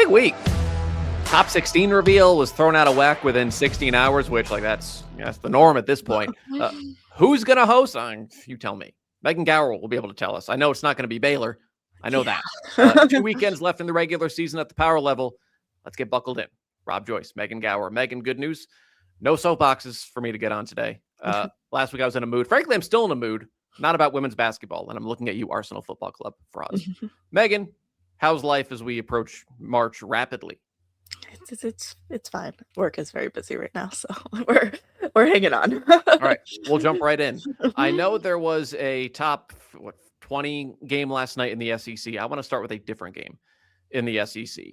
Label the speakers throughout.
Speaker 1: big week. Top 16 reveal was thrown out of whack within 16 hours, which that's the norm at this point. Who's going to host? You tell me. Megan Gauer will be able to tell us. I know it's not going to be Baylor. I know that. 2 weekends left in the regular season at the power level. Let's get buckled in. Rob Joyce, Megan Gauer. Megan, good news. No soapboxes for me to get on today. Last week I was in a mood. Frankly, I'm still in a mood. Not about women's basketball, and I'm looking at you, Arsenal Football Club frauds. Megan, how's life as we approach March rapidly?
Speaker 2: It's fine. Work is very busy right now, so we're hanging on.
Speaker 1: All right, we'll jump right in. I know there was a top 20 game last night in the SEC. I want to start with a different game in the SEC.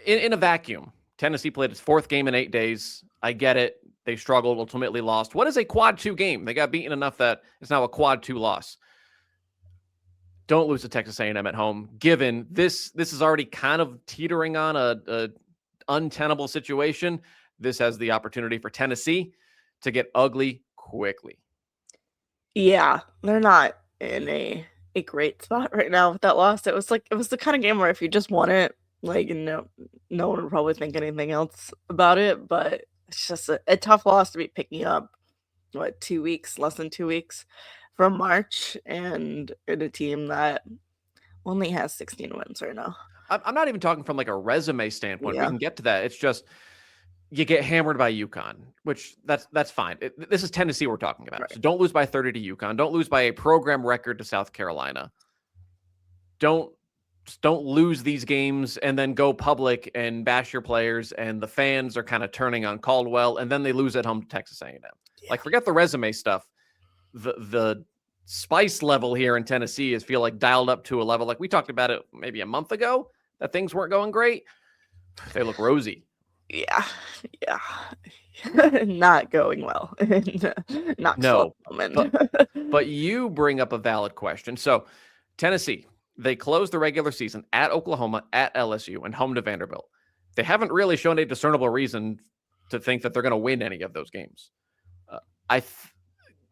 Speaker 1: In a vacuum, Tennessee played its 4th game in 8 days. I get it. They struggled, ultimately lost. What is a quad 2 game? They got beaten enough that it's now a quad 2 loss. Don't lose to Texas A&M at home. Given this is already kind of teetering on a untenable situation. This has the opportunity for Tennessee to get ugly quickly.
Speaker 2: Yeah, they're not in a great spot right now with that loss. It was the kind of game where if you just won it, no one would probably think anything else about it. But it's just a tough loss to be picking up. Less than 2 weeks from March, and in a team that only has 16 wins right now.
Speaker 1: I'm not even talking from a resume standpoint.
Speaker 2: Yeah.
Speaker 1: We can get to that. It's just you get hammered by UConn, which that's fine. This is Tennessee we're talking about. Right. So don't lose by 30 to UConn. Don't lose by a program record to South Carolina. Don't lose these games and then go public and bash your players, and the fans are kind of turning on Caldwell, and then they lose at home to Texas A&M. Yeah. Forget the resume stuff. The spice level here in Tennessee is dialed up to a level we talked about it maybe a month ago, that things weren't going great. They look rosy.
Speaker 2: Yeah. Not going well.
Speaker 1: No, but you bring up a valid question. So Tennessee, they closed the regular season at Oklahoma, at LSU, and home to Vanderbilt. They haven't really shown a discernible reason to think that they're going to win any of those games.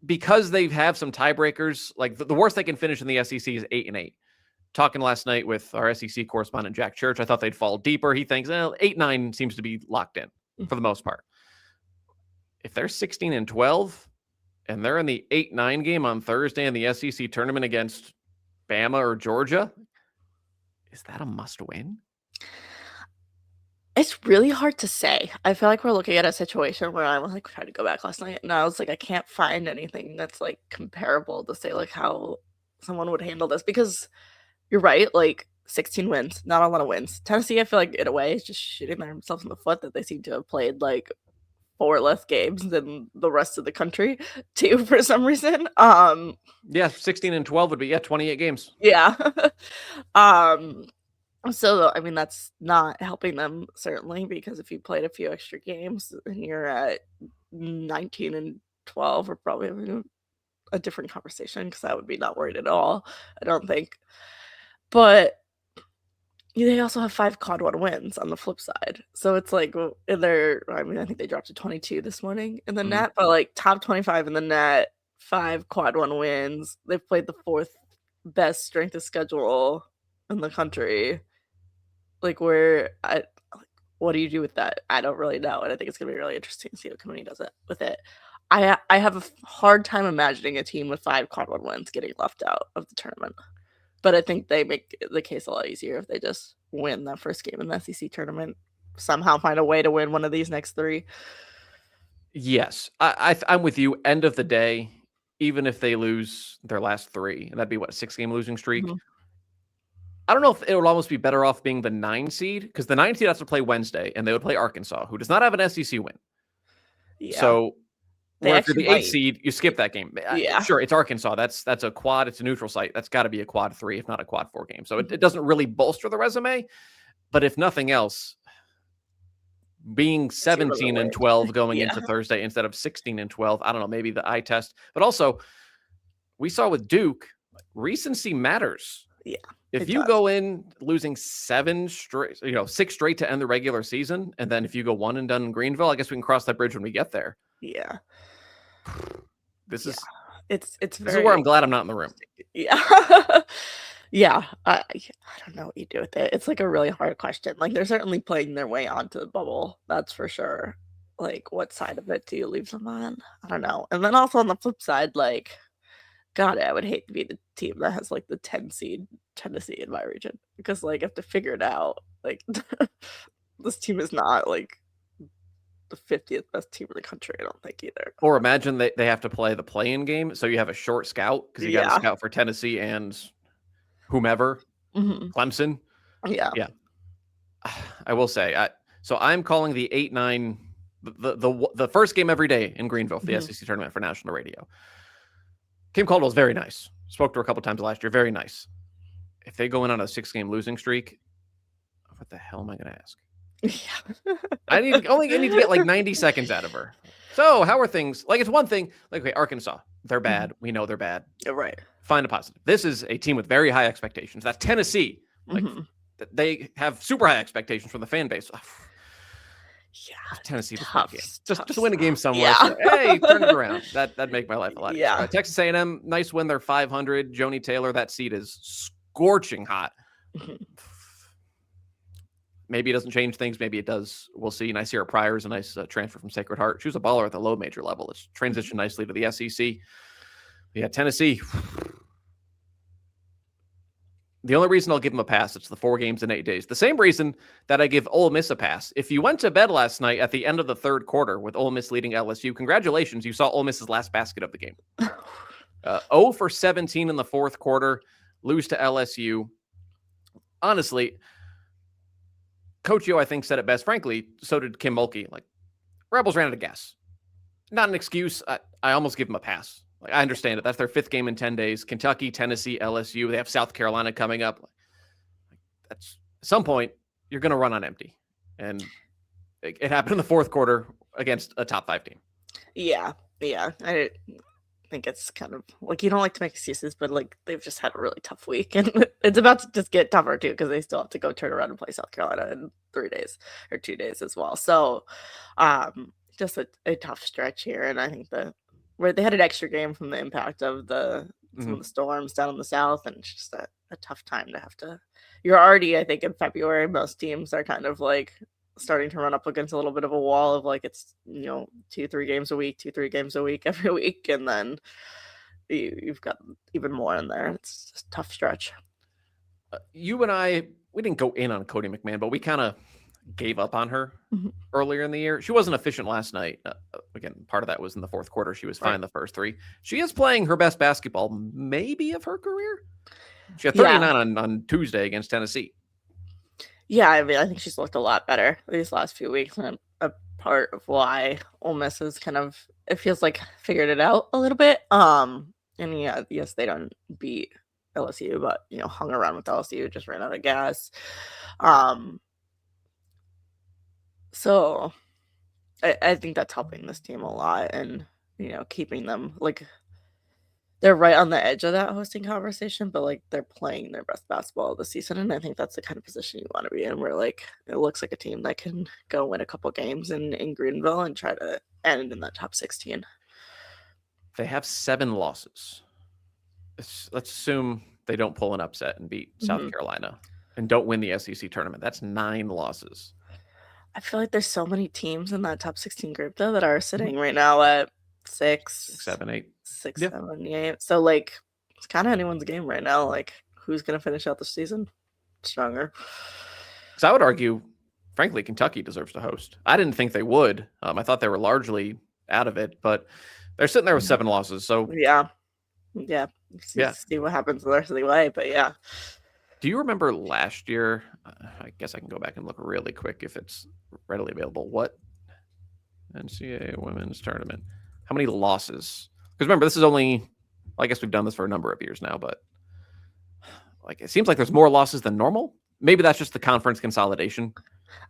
Speaker 1: Because they have some tiebreakers, the worst they can finish in the SEC is 8-8. Talking last night with our SEC correspondent, Jack Church, I thought they'd fall deeper. He thinks 8-9 seems to be locked in for the most part. If they're 16-12 and they're in the 8-9 game on Thursday in the SEC tournament against Bama or Georgia, is that a must win?
Speaker 2: It's really hard to say. I feel like we're looking at a situation where I was trying to go back last night, and I was I can't find anything that's comparable to say how someone would handle this, because you're right, 16 wins, not a lot of wins. Tennessee, I feel in a way, is just shooting themselves in the foot that they seem to have played 4 less games than the rest of the country too, for some reason.
Speaker 1: 16-12 would be 28 games.
Speaker 2: Yeah. So, that's not helping them, certainly, because if you played a few extra games and you're at 19-12, we're probably having a different conversation, because I would be not worried at all, I don't think. But they also have 5 quad 1 wins on the flip side. So it's I think they dropped to 22 this morning in the net, but top 25 in the net, 5 quad 1 wins. They've played the 4th best strength of schedule in the country. What do you do with that? I don't really know, and I think it's gonna be really interesting to see what Committee does with it. I have a hard time imagining a team with 5 quad 1 wins getting left out of the tournament, but I think they make the case a lot easier if they just win that first game in the SEC tournament, somehow find a way to win one of these next 3.
Speaker 1: Yes, I'm with you. End of the day, even if they lose their last 3, and that'd be a 6-game losing streak. Mm-hmm. I don't know if it would almost be better off being the 9 seed, because the 9 seed has to play Wednesday, and they would play Arkansas, who does not have an SEC win.
Speaker 2: Yeah.
Speaker 1: So if you're the 8 seed, you skip that game.
Speaker 2: Yeah.
Speaker 1: Sure, it's Arkansas. That's a quad. It's a neutral site. That's got to be a quad 3, if not a quad 4 game. So it doesn't really bolster the resume. But if nothing else, being 17-12 going into Thursday instead of 16-12, I don't know, maybe the eye test. But also, we saw with Duke, recency matters.
Speaker 2: Yeah.
Speaker 1: If you go in losing 6 straight to end the regular season, and then if you go 1 and done in Greenville, I guess we can cross that bridge when we get there.
Speaker 2: Yeah.
Speaker 1: This is
Speaker 2: This is
Speaker 1: where I'm glad I'm not in the room.
Speaker 2: Yeah. Yeah, I don't know what you do with it. It's, like, a really hard question. Like, they're certainly playing their way onto the bubble, that's for sure. Like, what side of it do you leave them on? I don't know. And then also on the flip side, like, God, I would hate to be the team that has, like, the 10 seed Tennessee in my region because, like, I have to figure it out. Like, this team is not, like, the 50th best team in the country, I don't think either.
Speaker 1: Or imagine they have to play the play-in game, so you have a short scout because you got to
Speaker 2: Yeah.
Speaker 1: scout for Tennessee and whomever,
Speaker 2: Mhm.
Speaker 1: Clemson.
Speaker 2: Yeah.
Speaker 1: Yeah. I will say, so I'm calling the 8-9 the first game every day in Greenville for the
Speaker 2: Mhm.
Speaker 1: SEC tournament for national radio. Kim Caldwell's very nice. Spoke to her a couple times last year. Very nice. If they go in on a 6-game losing streak, what the hell am I going to ask?
Speaker 2: Yeah.
Speaker 1: I need to get like 90 seconds out of her. So how are things? Like, it's one thing. Like, okay, Arkansas, they're bad. We know they're bad.
Speaker 2: You're right.
Speaker 1: Find a positive. This is a team with very high expectations. That's Tennessee. Like, they have super high expectations from the fan base.
Speaker 2: Yeah,
Speaker 1: Tennessee
Speaker 2: tough,
Speaker 1: just win a game somewhere.
Speaker 2: Yeah.
Speaker 1: So, hey, turn it around. That'd make my life a lot easier.
Speaker 2: Yeah.
Speaker 1: Texas A&M, nice win. They're 500. Joni Taylor, that seat is scorching hot.
Speaker 2: Mhm.
Speaker 1: Maybe it doesn't change things. Maybe it does. We'll see. Nicira Pryor is a nice transfer from Sacred Heart. She was a baller at the low major level. It's transitioned nicely to the SEC. Yeah, Tennessee. The only reason I'll give them a pass, it's the 4 games in 8 days. The same reason that I give Ole Miss a pass. If you went to bed last night at the end of the third quarter with Ole Miss leading LSU, congratulations, you saw Ole Miss's last basket of the game. 0 for 17 in the fourth quarter, lose to LSU. Honestly, Coach Yo, I think, said it best. Frankly, so did Kim Mulkey. Like, Rebels ran out of gas. Not an excuse. I almost give them a pass. Like, I understand it. That's their 5th game in 10 days. Kentucky, Tennessee, LSU. They have South Carolina coming up. That's at some point you're going to run on empty, and it happened in the fourth quarter against a top 5 team.
Speaker 2: Yeah. I think it's kind of like, you don't like to make excuses, but like they've just had a really tough week, and it's about to just get tougher too because they still have to go turn around and play South Carolina in 3 days or 2 days as well. So, just a tough stretch here, and I think where they had an extra game from the impact of some of the storms down in the south, and it's just a tough time to have to. You're already, I think, in February. Most teams are kind of like starting to run up against a little bit of a wall of like it's 2-3 games a week, 2-3 games a week every week, and then you've got even more in there. It's just a tough stretch.
Speaker 1: You and I, we didn't go in on Cody McMahon, but we kind of gave up on her earlier in the year. She wasn't efficient last night. Again, part of that was in the fourth quarter. She was fine the first 3. She is playing her best basketball, maybe of her career. She had 39 on Tuesday against Tennessee.
Speaker 2: Yeah, I mean, I think she's looked a lot better these last few weeks, and a part of why Ole Miss has kind of, it feels like, figured it out a little bit. And yeah, yes, they don't beat LSU, but hung around with LSU, just ran out of gas. So I think that's helping this team a lot, and keeping them like they're right on the edge of that hosting conversation, but like they're playing their best basketball this season, and I think that's the kind of position you want to be in, where like it looks like a team that can go win a couple games in Greenville and try to end in that top 16.
Speaker 1: They have 7 losses. Let's assume they don't pull an upset and beat South Carolina and don't win the SEC tournament. That's 9 losses.
Speaker 2: I feel like there's so many teams in that top 16 group though that are sitting right now at 6,
Speaker 1: 7, 8.
Speaker 2: 6, 7, 8. So like it's kind of anyone's game right now. Like who's gonna finish out the season stronger?
Speaker 1: Because I would argue, frankly, Kentucky deserves to host. I didn't think they would. I thought they were largely out of it, but they're sitting there with 7 losses. So
Speaker 2: yeah. See what happens the rest of the way. But yeah.
Speaker 1: Do you remember last year? I guess I can go back and look really quick if it's readily available. What NCAA women's tournament? How many losses? Because remember, this is only, well, I guess we've done this for a number of years now, but like it seems like there's more losses than normal. Maybe that's just the conference consolidation.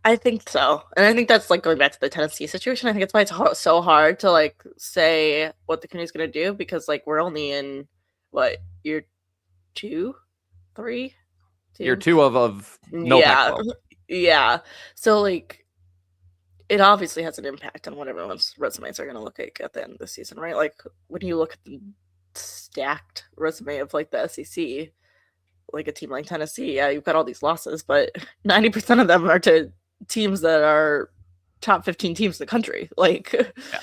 Speaker 2: I think so. And I think that's like going back to the Tennessee situation. I think it's why it's so hard to like say what the community's going to do, because like we're only in year 2, 3?
Speaker 1: Year 2 of no Pac-12.
Speaker 2: Yeah. So like it obviously has an impact on what everyone's resumes are going to look like at the end of the season, right? Like when you look at the stacked resume of like the SEC, like a team like Tennessee, yeah, you've got all these losses, but 90% of them are to teams that are top 15 teams in the country. Like,
Speaker 1: yeah.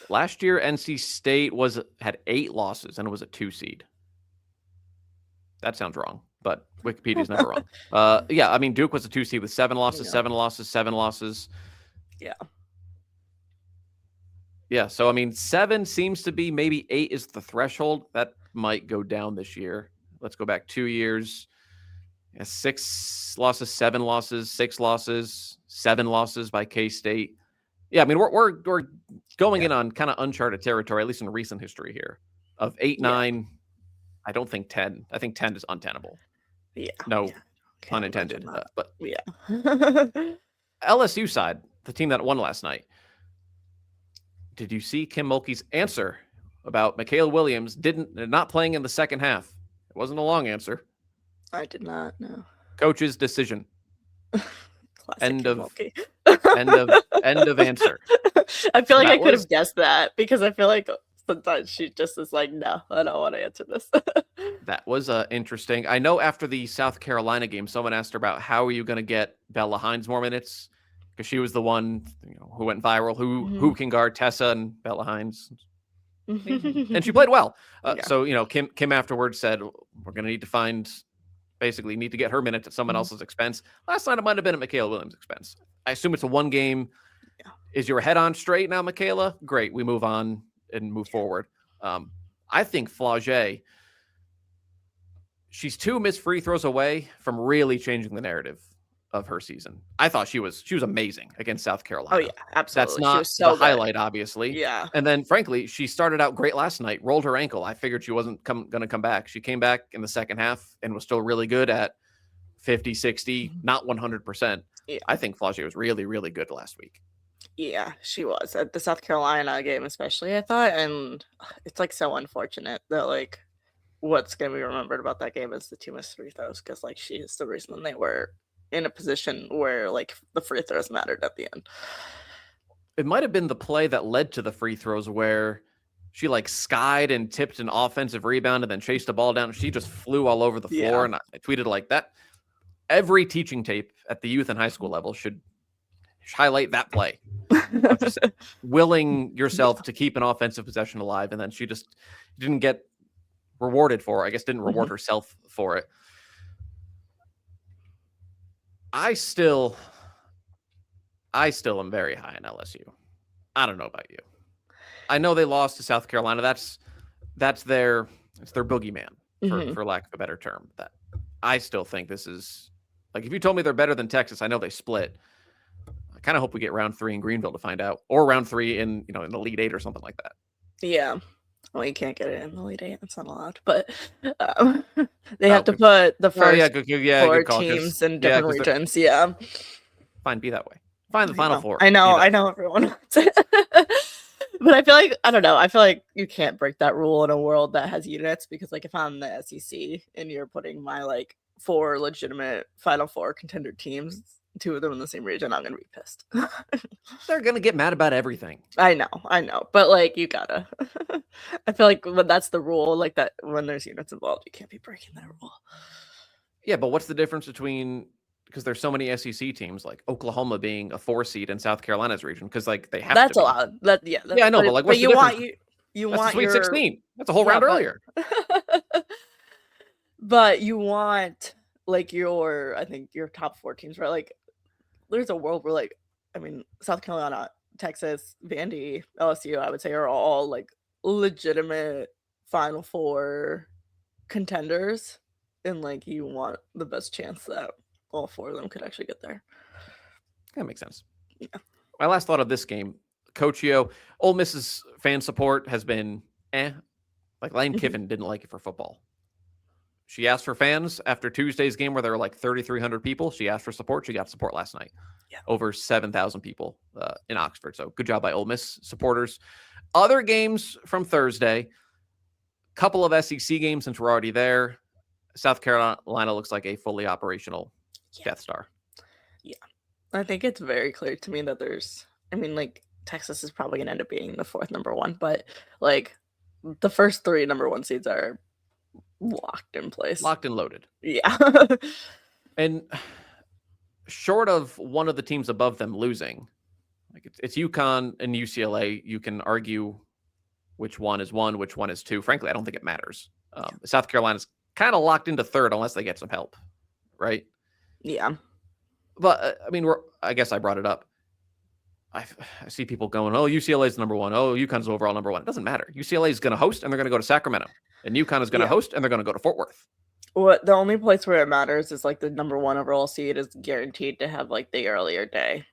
Speaker 1: Last year, NC State had 8 losses and it was a 2 seed. That sounds wrong, but Wikipedia's never wrong. Yeah, I mean, Duke was a 2 seed with 7 losses, 7 losses, 7 losses.
Speaker 2: Yeah.
Speaker 1: Yeah, so I mean, 7 seems to be, maybe 8 is the threshold. That might go down this year. Let's go back 2 years. Yeah, 6 losses, 7 losses, 6 losses, 7 losses by K-State. Yeah, I mean, we're going in on kind of uncharted territory, at least in recent history here, of 8, 9. I don't think 10. I think 10 is untenable.
Speaker 2: Yeah.
Speaker 1: No pun intended. But
Speaker 2: yeah.
Speaker 1: LSU side, the team that won last night. Did you see Kim Mulkey's answer about Michaela Williams not playing in the second half? It wasn't a long answer.
Speaker 2: I did not know.
Speaker 1: Coach's decision. End of answer.
Speaker 2: I feel like I could have guessed that because I feel like sometimes she just is like, no, I don't want to answer this.
Speaker 1: That was interesting. I know after the South Carolina game, someone asked her about how are you going to get Bella Hines more minutes, because she was the one who went viral, who can guard Tessa and Bella Hines. And she played well. So, Kim afterwards said, we're going to need to get her minutes at someone else's expense. Last night, it might have been at Michaela Williams' expense. I assume it's a 1 game. Yeah. Is your head on straight now, Michaela? Great. We move on and move forward. I think Flau'jae, she's 2 missed free throws away from really changing the narrative of her season. I thought she was amazing against South Carolina.
Speaker 2: Oh yeah, absolutely.
Speaker 1: That's not the highlight, obviously.
Speaker 2: Yeah.
Speaker 1: And then, frankly, she started out great last night, rolled her ankle. I figured she wasn't going to come back. She came back in the second half and was still really good at 50, 60, not 100%. Yeah. I think Flau'jae was really, really good last week.
Speaker 2: Yeah, she was at the South Carolina game, especially, I thought. And it's like so unfortunate that like what's going to be remembered about that game is the 2 missed free throws, because like she is the reason they were in a position where like the free throws mattered at the end.
Speaker 1: It might have been the play that led to the free throws where she like skied and tipped an offensive rebound and then chased the ball down. She just flew all over the floor. And I tweeted like that. Every teaching tape at the youth and high school level should highlight that play. Just willing yourself to keep an offensive possession alive. And then she just didn't get rewarded for it. I guess didn't reward herself for it. I still am very high on LSU. I don't know about you. I know they lost to South Carolina. It's their boogeyman, for lack of a better term. That I still think this is like, if you told me they're better than Texas, I know they split. I kind of hope we get round 3 in Greenville to find out, or round 3 in in the Elite 8 or something like that.
Speaker 2: Yeah. Well, you can't get it in the Elite 8. It's not allowed. But they have to put the first 4 teams in different regions. Yeah.
Speaker 1: Fine, be that way. Find the Final Four.
Speaker 2: I know everyone wants it. But I feel like, I don't know. I feel like you can't break that rule in a world that has units, because like if I'm the SEC and you're putting my like 4 legitimate Final Four contender teams, 2 of them in the same region, I'm gonna be pissed.
Speaker 1: They're gonna get mad about everything.
Speaker 2: I know, but like you gotta. I feel like when that's the rule, like that, when there's units involved, you can't be breaking that rule.
Speaker 1: Yeah, but what's the difference between, because there's so many SEC teams, like Oklahoma being a 4 seed in South Carolina's region, because like they have
Speaker 2: that's
Speaker 1: to.
Speaker 2: Allowed.
Speaker 1: I know, but like what's the difference?
Speaker 2: You
Speaker 1: that's
Speaker 2: want
Speaker 1: the Sweet 16. That's a whole round earlier.
Speaker 2: But you want like I think your top 4 teams, right? Like there's a world where like, I mean, South Carolina, Texas, Vandy, LSU, I would say are all like legitimate Final Four contenders, and like you want the best chance that all 4 of them could actually get there.
Speaker 1: That makes sense. Yeah. My last thought of this game, Coach Yo, Ole Miss's fan support has been like Lane Kiffin didn't like it for football. She asked for fans after Tuesday's game where there were like 3,300 people. She asked for support. She got support last night. Yeah. Over 7,000 people in Oxford. So good job by Ole Miss supporters. Other games from Thursday, couple of SEC games since we're already there. South Carolina looks like a fully operational Death Star.
Speaker 2: Yeah. I think it's very clear to me that like Texas is probably going to end up being the 4th number 1, but like the first 3 number 1 seeds are locked in place.
Speaker 1: Locked and loaded.
Speaker 2: Yeah.
Speaker 1: And short of one of the teams above them losing, like it's UConn and UCLA. You can argue which one is 1, which one is 2. Frankly, I don't think it matters. South Carolina's kind of locked into 3rd unless they get some help, right?
Speaker 2: Yeah.
Speaker 1: But I mean, I guess I brought it up. I see people going, oh, UCLA is number 1. Oh, UConn's overall number 1. It doesn't matter. UCLA is going to host, and they're going to go to Sacramento. And UConn is going to host, and they're going to go to Fort Worth.
Speaker 2: What the only place where it matters is like the number 1 overall seed is guaranteed to have like the earlier day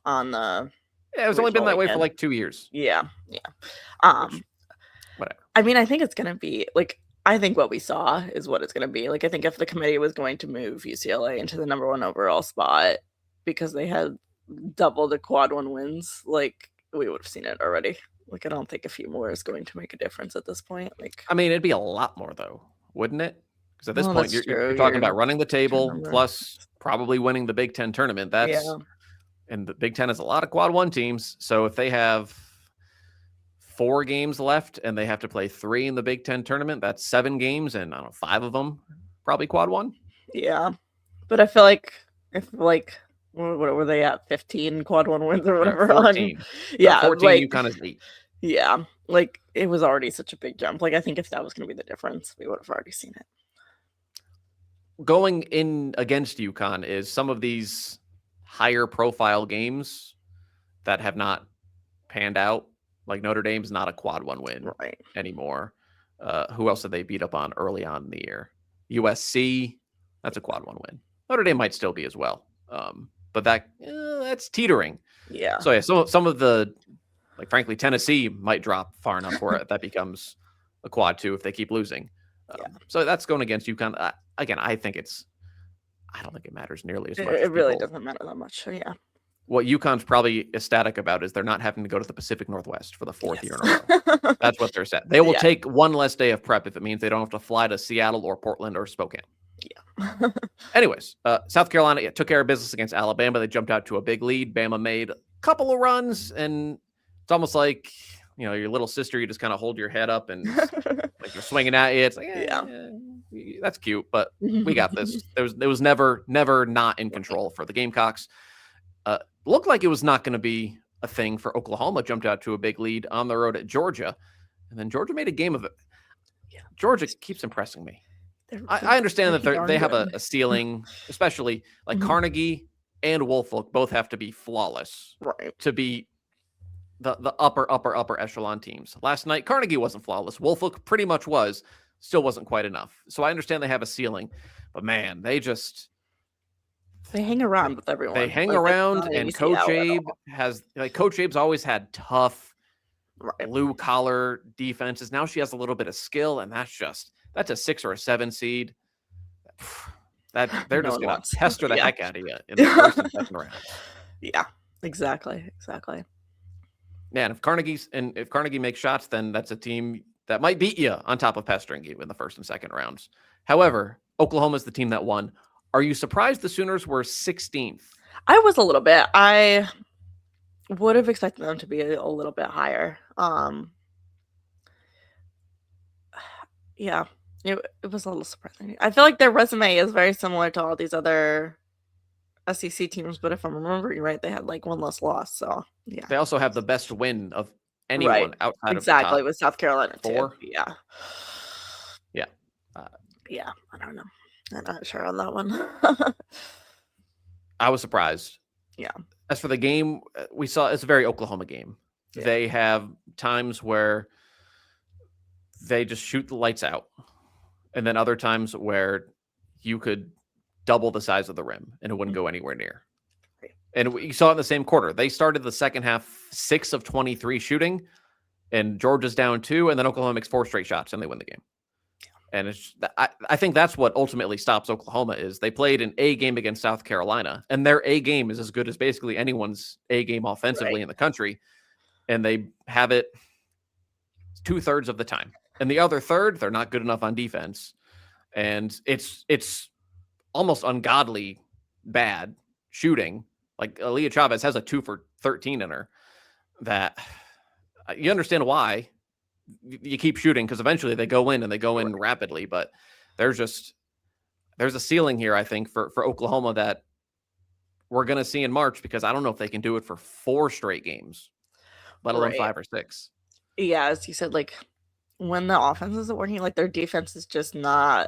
Speaker 2: on the.
Speaker 1: Yeah, it's only been that way for like 2 years.
Speaker 2: Yeah.
Speaker 1: Whatever.
Speaker 2: I mean, I think it's going to be like. I think what we saw is what it's going to be. Like, I think if the committee was going to move UCLA into the number 1 overall spot because they had double the quad 1 wins, like we would have seen it already. Like, I don't think a few more is going to make a difference at this point. Like,
Speaker 1: I mean, it'd be a lot more though, wouldn't it? Because at this point, you're talking about running the table plus probably winning the Big Ten tournament. And the Big Ten has a lot of quad 1 teams. So if they have 4 games left and they have to play 3 in the Big Ten tournament, that's 7 games, and I don't know, 5 of them probably quad 1.
Speaker 2: Yeah, but I feel like if like what were they at, 15 quad 1 wins or whatever?
Speaker 1: 14. 14.
Speaker 2: Like,
Speaker 1: UConn is 8.
Speaker 2: Yeah, like it was already such a big jump. Like I think if that was going to be the difference, we would have already seen it.
Speaker 1: Going in against UConn is some of these higher profile games that have not panned out. Like Notre Dame's not a quad 1 win anymore. Who else did they beat up on early on in the year? USC, that's a quad 1 win. Notre Dame might still be as well. But that's teetering.
Speaker 2: Yeah.
Speaker 1: So yeah, some of the, like frankly, Tennessee might drop far enough where that becomes a quad 2 if they keep losing. So that's going against UConn. Again, I don't think it matters nearly as much.
Speaker 2: It really doesn't matter that much. So yeah.
Speaker 1: What UConn's probably ecstatic about is they're not having to go to the Pacific Northwest for the 4th year in a row. That's what they're set. They will take 1 less day of prep if it means they don't have to fly to Seattle or Portland or Spokane.
Speaker 2: Yeah.
Speaker 1: Anyways, South Carolina took care of business against Alabama. They jumped out to a big lead. Bama made a couple of runs, and it's almost like, you know, your little sister, you just kind of hold your head up and like you're swinging at you. It's like, that's cute, but we got this. There was never not in control for the Gamecocks. Looked like it was not going to be a thing for Oklahoma. Jumped out to a big lead on the road at Georgia, and then Georgia made a game of it. Yeah. Georgia keeps impressing me. I understand that they have a ceiling, especially like Carnegie and Woolfolk both have to be flawless to be the upper echelon teams. Last night, Carnegie wasn't flawless. Woolfolk pretty much was, still wasn't quite enough. So I understand they have a ceiling, but man, they
Speaker 2: hang around with everyone.
Speaker 1: They hang around, and Coach Abe's always had tough blue collar defenses. Now she has a little bit of skill, and that's a 6 or a 7 seed. That they're just going to pester the heck out of you in the first and second round.
Speaker 2: Yeah, exactly.
Speaker 1: Yeah, and if Carnegie makes shots, then that's a team that might beat you on top of pestering you in the first and second rounds. However, Oklahoma's the team that won. Are you surprised the Sooners were 16th?
Speaker 2: I was a little bit. I would have expected them to be a little bit higher. Yeah, it was a little surprising. I feel like their resume is very similar to all these other SEC teams, but if I'm remembering right, they had like 1 less loss. So yeah,
Speaker 1: they also have the best win of anyone outside of the top
Speaker 2: with South Carolina
Speaker 1: 4.
Speaker 2: Too. Yeah. I don't know. I'm not sure on that one.
Speaker 1: I was surprised.
Speaker 2: Yeah.
Speaker 1: As for the game, we saw it's a very Oklahoma game. Yeah. They have times where they just shoot the lights out, and then other times where you could double the size of the rim and it wouldn't go anywhere near. Right. And we saw it in the same quarter. They started the second half 6 of 23 shooting, and Georgia's down 2, and then Oklahoma makes 4 straight shots and they win the game. And I think that's what ultimately stops Oklahoma is they played an A game against South Carolina, and their A game is as good as basically anyone's A game offensively in the country. And they have it 2/3 of the time. And the other third, they're not good enough on defense. And it's almost ungodly bad shooting. Like Aaliyah Chavez has a 2 for 13 in her that you understand why you keep shooting, because eventually they go in and they go in rapidly. But there's a ceiling here, I think, for Oklahoma that we're going to see in March, because I don't know if they can do it for 4 straight games, let alone 5 or 6.
Speaker 2: Yeah, as you said, like when the offense isn't working, like their defense is just not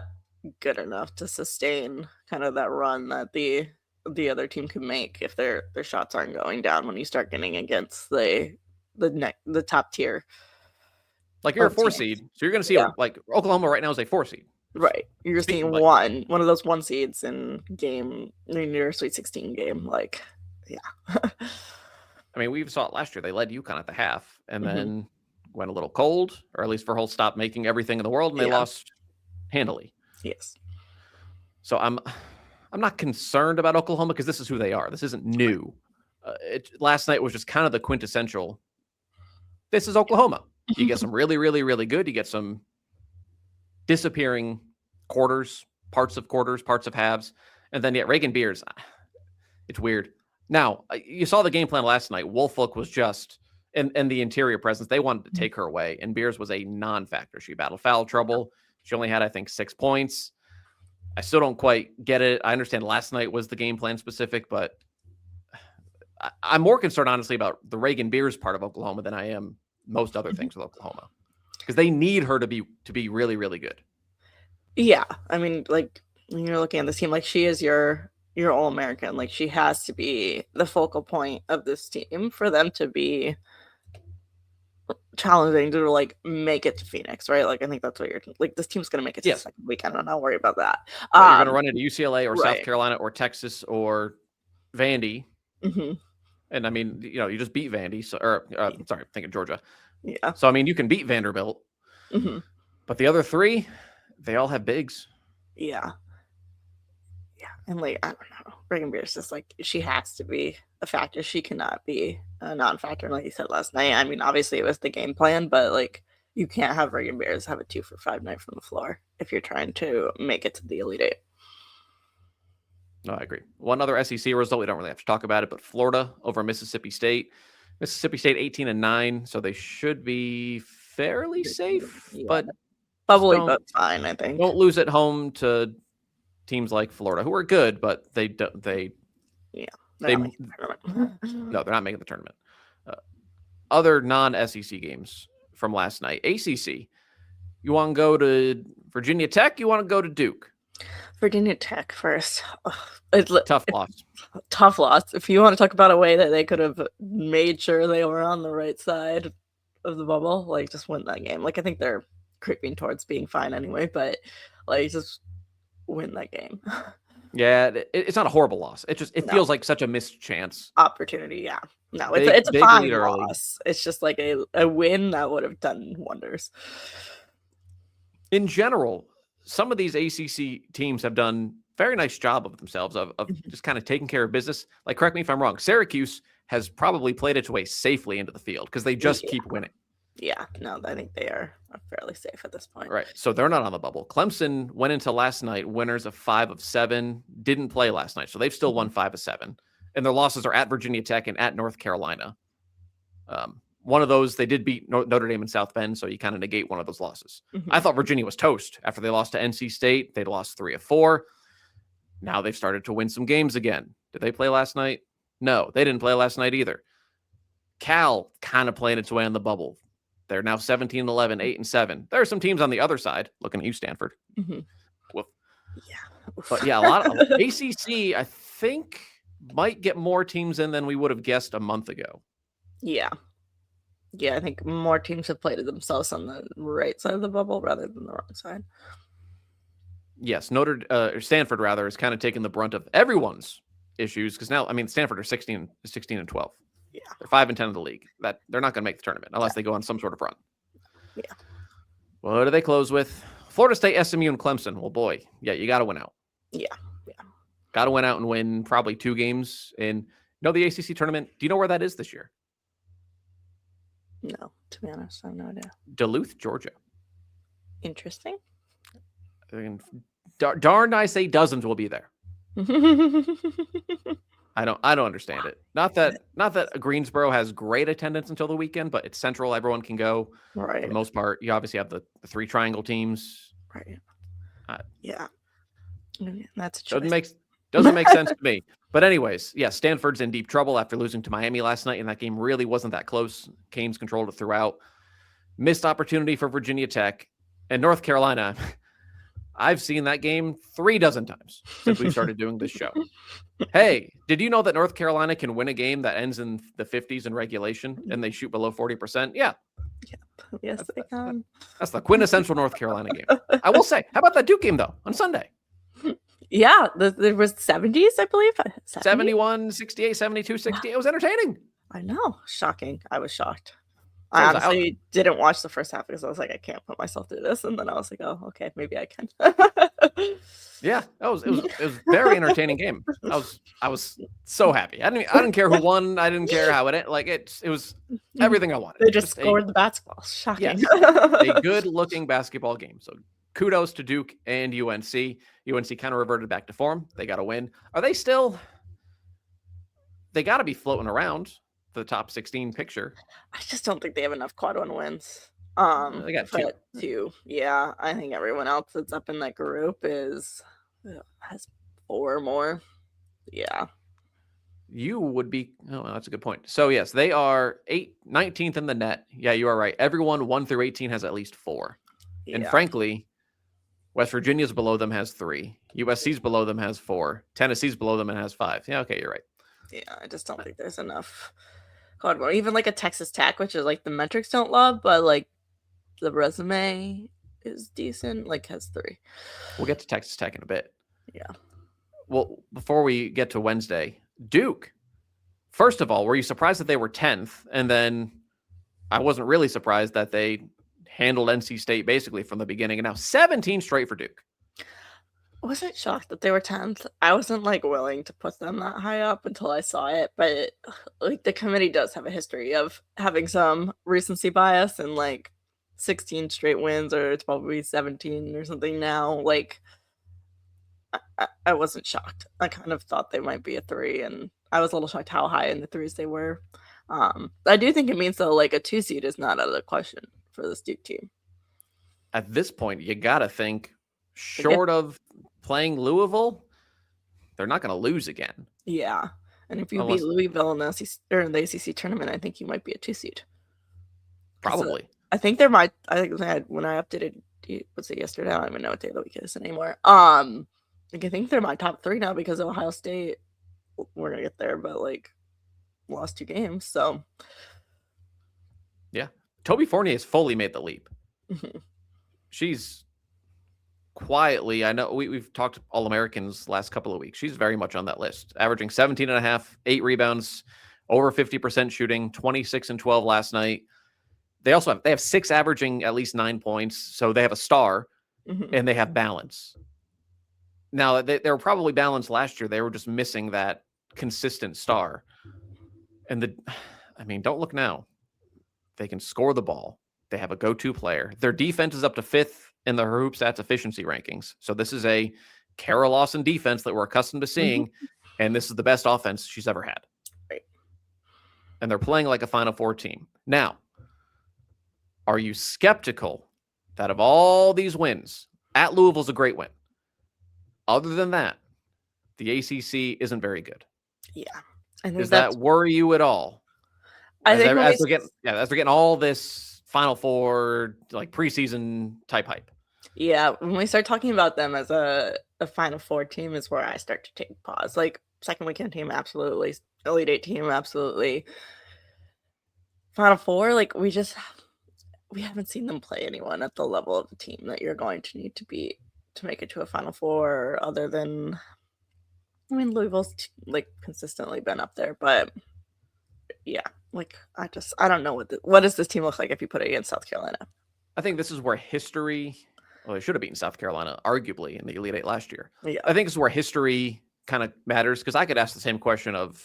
Speaker 2: good enough to sustain kind of that run that the other team can make if their shots aren't going down when you start getting against the top tier.
Speaker 1: Like you're a 4 seed, so you're going to see like Oklahoma right now is a 4 seed.
Speaker 2: Right. You're seeing one of those 1 seeds in your Sweet 16 game. Like, yeah.
Speaker 1: I mean, we saw it last year. They led UConn at the half and then went a little cold, or at least Verholt stopped making everything in the world, and they lost handily.
Speaker 2: Yes.
Speaker 1: So I'm not concerned about Oklahoma, because this is who they are. This isn't new. Last night was just kind of the quintessential. This is Oklahoma. You get some really, really, really good. You get some disappearing quarters, parts of halves. And then, Reagan Beers, it's weird. Now, you saw the game plan last night. Woolfolk was just, and the interior presence, they wanted to take her away. And Beers was a non-factor. She battled foul trouble. She only had, I think, 6 points. I still don't quite get it. I understand last night was the game plan specific, but I'm more concerned, honestly, about the Reagan Beers part of Oklahoma than I am most other things with Oklahoma, because they need her to be really, really good.
Speaker 2: Yeah. I mean, like when you're looking at this team, like she is your All-American. Like she has to be the focal point of this team for them to be challenging to like make it to Phoenix, right? Like I think that's what you're like. This team's gonna make it to the second weekend, and I'll worry about that.
Speaker 1: You're gonna run into UCLA or South Carolina or Texas or Vandy. And I mean, you just beat Vandy. So, sorry, I'm thinking Georgia.
Speaker 2: Yeah.
Speaker 1: So I mean, you can beat Vanderbilt, but the other 3, they all have bigs.
Speaker 2: Yeah. And like, I don't know, Reagan Beers just like, she has to be a factor. She cannot be a non-factor. Like you said last night, I mean, obviously it was the game plan, but like you can't have Reagan Beers have a 2 for 5 night from the floor if you're trying to make it to the Elite 8.
Speaker 1: No, I agree. One other SEC result, we don't really have to talk about it, but Florida over Mississippi State. Mississippi State 18-9, so they should be fairly safe, but
Speaker 2: bubbly, but fine, I think.
Speaker 1: Don't lose at home to teams like Florida, who are good, but they're not making the tournament. Other non-SEC games from last night. ACC. You want to go to Virginia Tech? You want to go to Duke?
Speaker 2: Virginia Tech first.
Speaker 1: Tough loss.
Speaker 2: Tough loss. If you want to talk about a way that they could have made sure they were on the right side of the bubble, like just win that game. Like I think they're creeping towards being fine anyway, but like just win that game.
Speaker 1: Yeah, it's not a horrible loss. It feels like such a missed chance.
Speaker 2: Opportunity, yeah. No, it's a fine loss. It's just like a win that would have done wonders.
Speaker 1: In general, some of these ACC teams have done very nice job of themselves of just kind of taking care of business. Like, correct me if I'm wrong, Syracuse has probably played its way safely into the field because they just keep winning.
Speaker 2: Yeah, no, I think they are fairly safe at this point.
Speaker 1: Right, so they're not on the bubble. Clemson went into last night winners of 5 of 7, didn't play last night, so they've still won 5 of 7. And their losses are at Virginia Tech and at North Carolina. One of those, they did beat Notre Dame and South Bend, so you kind of negate one of those losses. I thought Virginia was toast after they lost to NC State. They'd lost 3 of 4. Now they've started to win some games again. Did they play last night? No, they didn't play last night either. Cal kind of playing its way on the bubble. They're now 17-11, 8-7. There are some teams on the other side. Looking at you, Stanford. Woof.
Speaker 2: Yeah.
Speaker 1: But yeah, a lot of ACC, I think, might get more teams in than we would have guessed a month ago.
Speaker 2: Yeah. Yeah, I think more teams have played themselves on the right side of the bubble rather than the wrong side.
Speaker 1: Yes, Stanford rather is kind of taking the brunt of everyone's issues because now, I mean, Stanford are 16-12.
Speaker 2: Yeah,
Speaker 1: they're 5-10 in the league. That they're not going to make the tournament unless they go on some sort of run.
Speaker 2: Yeah.
Speaker 1: What do they close with? Florida State, SMU, and Clemson. Well, boy, yeah, you got to win out.
Speaker 2: Yeah.
Speaker 1: Got to win out and win probably 2 games in the ACC tournament. Do you know where that is this year?
Speaker 2: No, to be honest, I have no idea.
Speaker 1: Duluth, Georgia.
Speaker 2: Interesting.
Speaker 1: Darn, I say dozens will be there. I don't understand it. Not that Greensboro has great attendance until the weekend, but it's central. Everyone can go.
Speaker 2: Right.
Speaker 1: For the most part, you obviously have the 3 triangle teams.
Speaker 2: Right. Yeah. That's a choice.
Speaker 1: Doesn't make sense to me.
Speaker 2: That's a choice.
Speaker 1: Doesn't make sense to me. But anyways, yeah, Stanford's in deep trouble after losing to Miami last night, and that game really wasn't that close. Canes controlled it throughout. Missed opportunity for Virginia Tech and North Carolina. I've seen that game 3 dozen times since we started doing this show. Hey, did you know that North Carolina can win a game that ends in the 50s in regulation and they shoot below 40%? Yeah.
Speaker 2: Yes, they can.
Speaker 1: That's the quintessential North Carolina game. I will say, how about that Duke game, though, on Sunday?
Speaker 2: Yeah, there was 70s, I believe.
Speaker 1: 71, 68, 72, 68. It was entertaining.
Speaker 2: I know. Shocking. I was shocked. I honestly didn't watch the first half because I was like, I can't put myself through this. And then I was like, oh, okay, maybe I can.
Speaker 1: Yeah, it was a very entertaining game. I was so happy. I didn't care who won. I didn't care how it ended. Like it was everything I wanted.
Speaker 2: They just scored the basketball. Shocking.
Speaker 1: Yes, a good looking basketball game. So kudos to Duke and UNC. UNC kind of reverted back to form. They got a win. Are they still? They got to be floating around the top 16 picture.
Speaker 2: I just don't think they have enough quad one wins.
Speaker 1: They got
Speaker 2: 2. Yeah, I think everyone else that's up in that group has 4 more. Yeah.
Speaker 1: You would be. Oh, that's a good point. So yes, they are 19th in the net. Yeah, you are right. Everyone 1 through 18 has at least 4. Yeah. And frankly, West Virginia's below them has 3. USC's below them has 4. Tennessee's below them and has 5. Yeah, okay, you're right.
Speaker 2: Yeah, I just don't think there's enough. Even like a Texas Tech, which is like the metrics don't love, but like the resume is decent, like has 3.
Speaker 1: We'll get to Texas Tech in a bit.
Speaker 2: Yeah.
Speaker 1: Well, before we get to Wednesday, Duke. First of all, were you surprised that they were 10th? And then I wasn't really surprised that they handled NC State basically from the beginning, and now 17 straight for Duke.
Speaker 2: I wasn't shocked that they were 10th. I wasn't like willing to put them that high up until I saw it, but like the committee does have a history of having some recency bias, and like 16 straight wins, or it's probably 17 or something now. Like I wasn't shocked. I kind of thought they might be a 3, and I was a little shocked how high in the 3s they were. I do think it means though, like a 2 seed is not out of the question for this Duke team.
Speaker 1: At this point, you gotta think, short of playing Louisville, they're not going to lose again.
Speaker 2: Yeah, and if you beat Louisville in the ACC tournament, I think you might be a 2 seed.
Speaker 1: Probably.
Speaker 2: I think there might. I think when I updated, was it yesterday? I don't even know what day of the week it is anymore. I think they're my top 3 now because of Ohio State. We're gonna get there, but like lost 2 games, so
Speaker 1: yeah. Toby Fournier has fully made the leap.
Speaker 2: Mm-hmm.
Speaker 1: She's quietly, I know we've talked All-Americans last couple of weeks. She's very much on that list, averaging 17 and a half, 8 rebounds, over 50% shooting, 26 and 12 last night. They have 6 averaging at least 9 points. So they have a star and they have balance. Now they were probably balanced last year. They were just missing that consistent star. And don't look now. They can score the ball. They have a go-to player. Their defense is up to 5th in the Hoop Stats efficiency rankings. So this is a Kara Lawson defense that we're accustomed to seeing, and this is the best offense she's ever had.
Speaker 2: Right.
Speaker 1: And they're playing like a Final Four team. Now, are you skeptical that of all these wins, at Louisville's a great win? Other than that, the ACC isn't very good.
Speaker 2: Yeah.
Speaker 1: Does that worry you at all?
Speaker 2: I think
Speaker 1: as we're getting all this Final Four, like preseason type hype.
Speaker 2: Yeah, when we start talking about them as a Final Four team is where I start to take pause. Like second weekend team, absolutely. Elite 8 team, absolutely. Final Four, like we haven't seen them play anyone at the level of the team that you're going to need to be to make it to a Final Four, other than, Louisville's like consistently been up there, but yeah, like I don't know what does this team look like if you put it against South Carolina.
Speaker 1: I think this is where history. Well, they should have beaten South Carolina, arguably, in the Elite 8 last year.
Speaker 2: Yeah.
Speaker 1: I think this is where history kind of matters, because I could ask the same question of,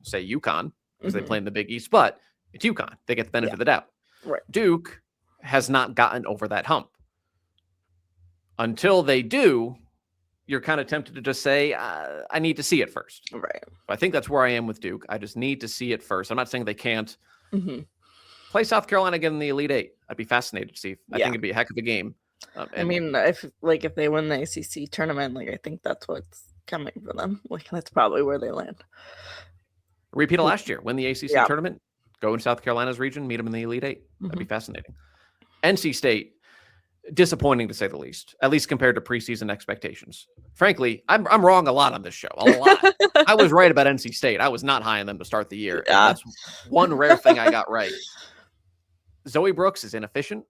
Speaker 1: say, UConn, because they play in the Big East, but it's UConn. They get the benefit of the doubt.
Speaker 2: Right.
Speaker 1: Duke has not gotten over that hump. Until they do, you're kind of tempted to just say, I need to see it first.
Speaker 2: Right.
Speaker 1: I think that's where I am with Duke. I just need to see it first. I'm not saying they can't play South Carolina again in the Elite 8. I'd be fascinated to see. I think it'd be a heck of a game.
Speaker 2: I mean, if they win the ACC tournament, like I think that's what's coming for them. Like that's probably where they land.
Speaker 1: Repeat of last year, win the ACC
Speaker 2: Yeah.
Speaker 1: tournament, go in South Carolina's region, meet them in the Elite Eight. That'd be fascinating. NC State, disappointing to say the least, at least compared to preseason expectations. Frankly, I'm wrong a lot on this show, a lot. I was right about NC State. I was not high on them to start the year.
Speaker 2: Yeah.
Speaker 1: And that's one rare thing I got right. Zoe Brooks is inefficient,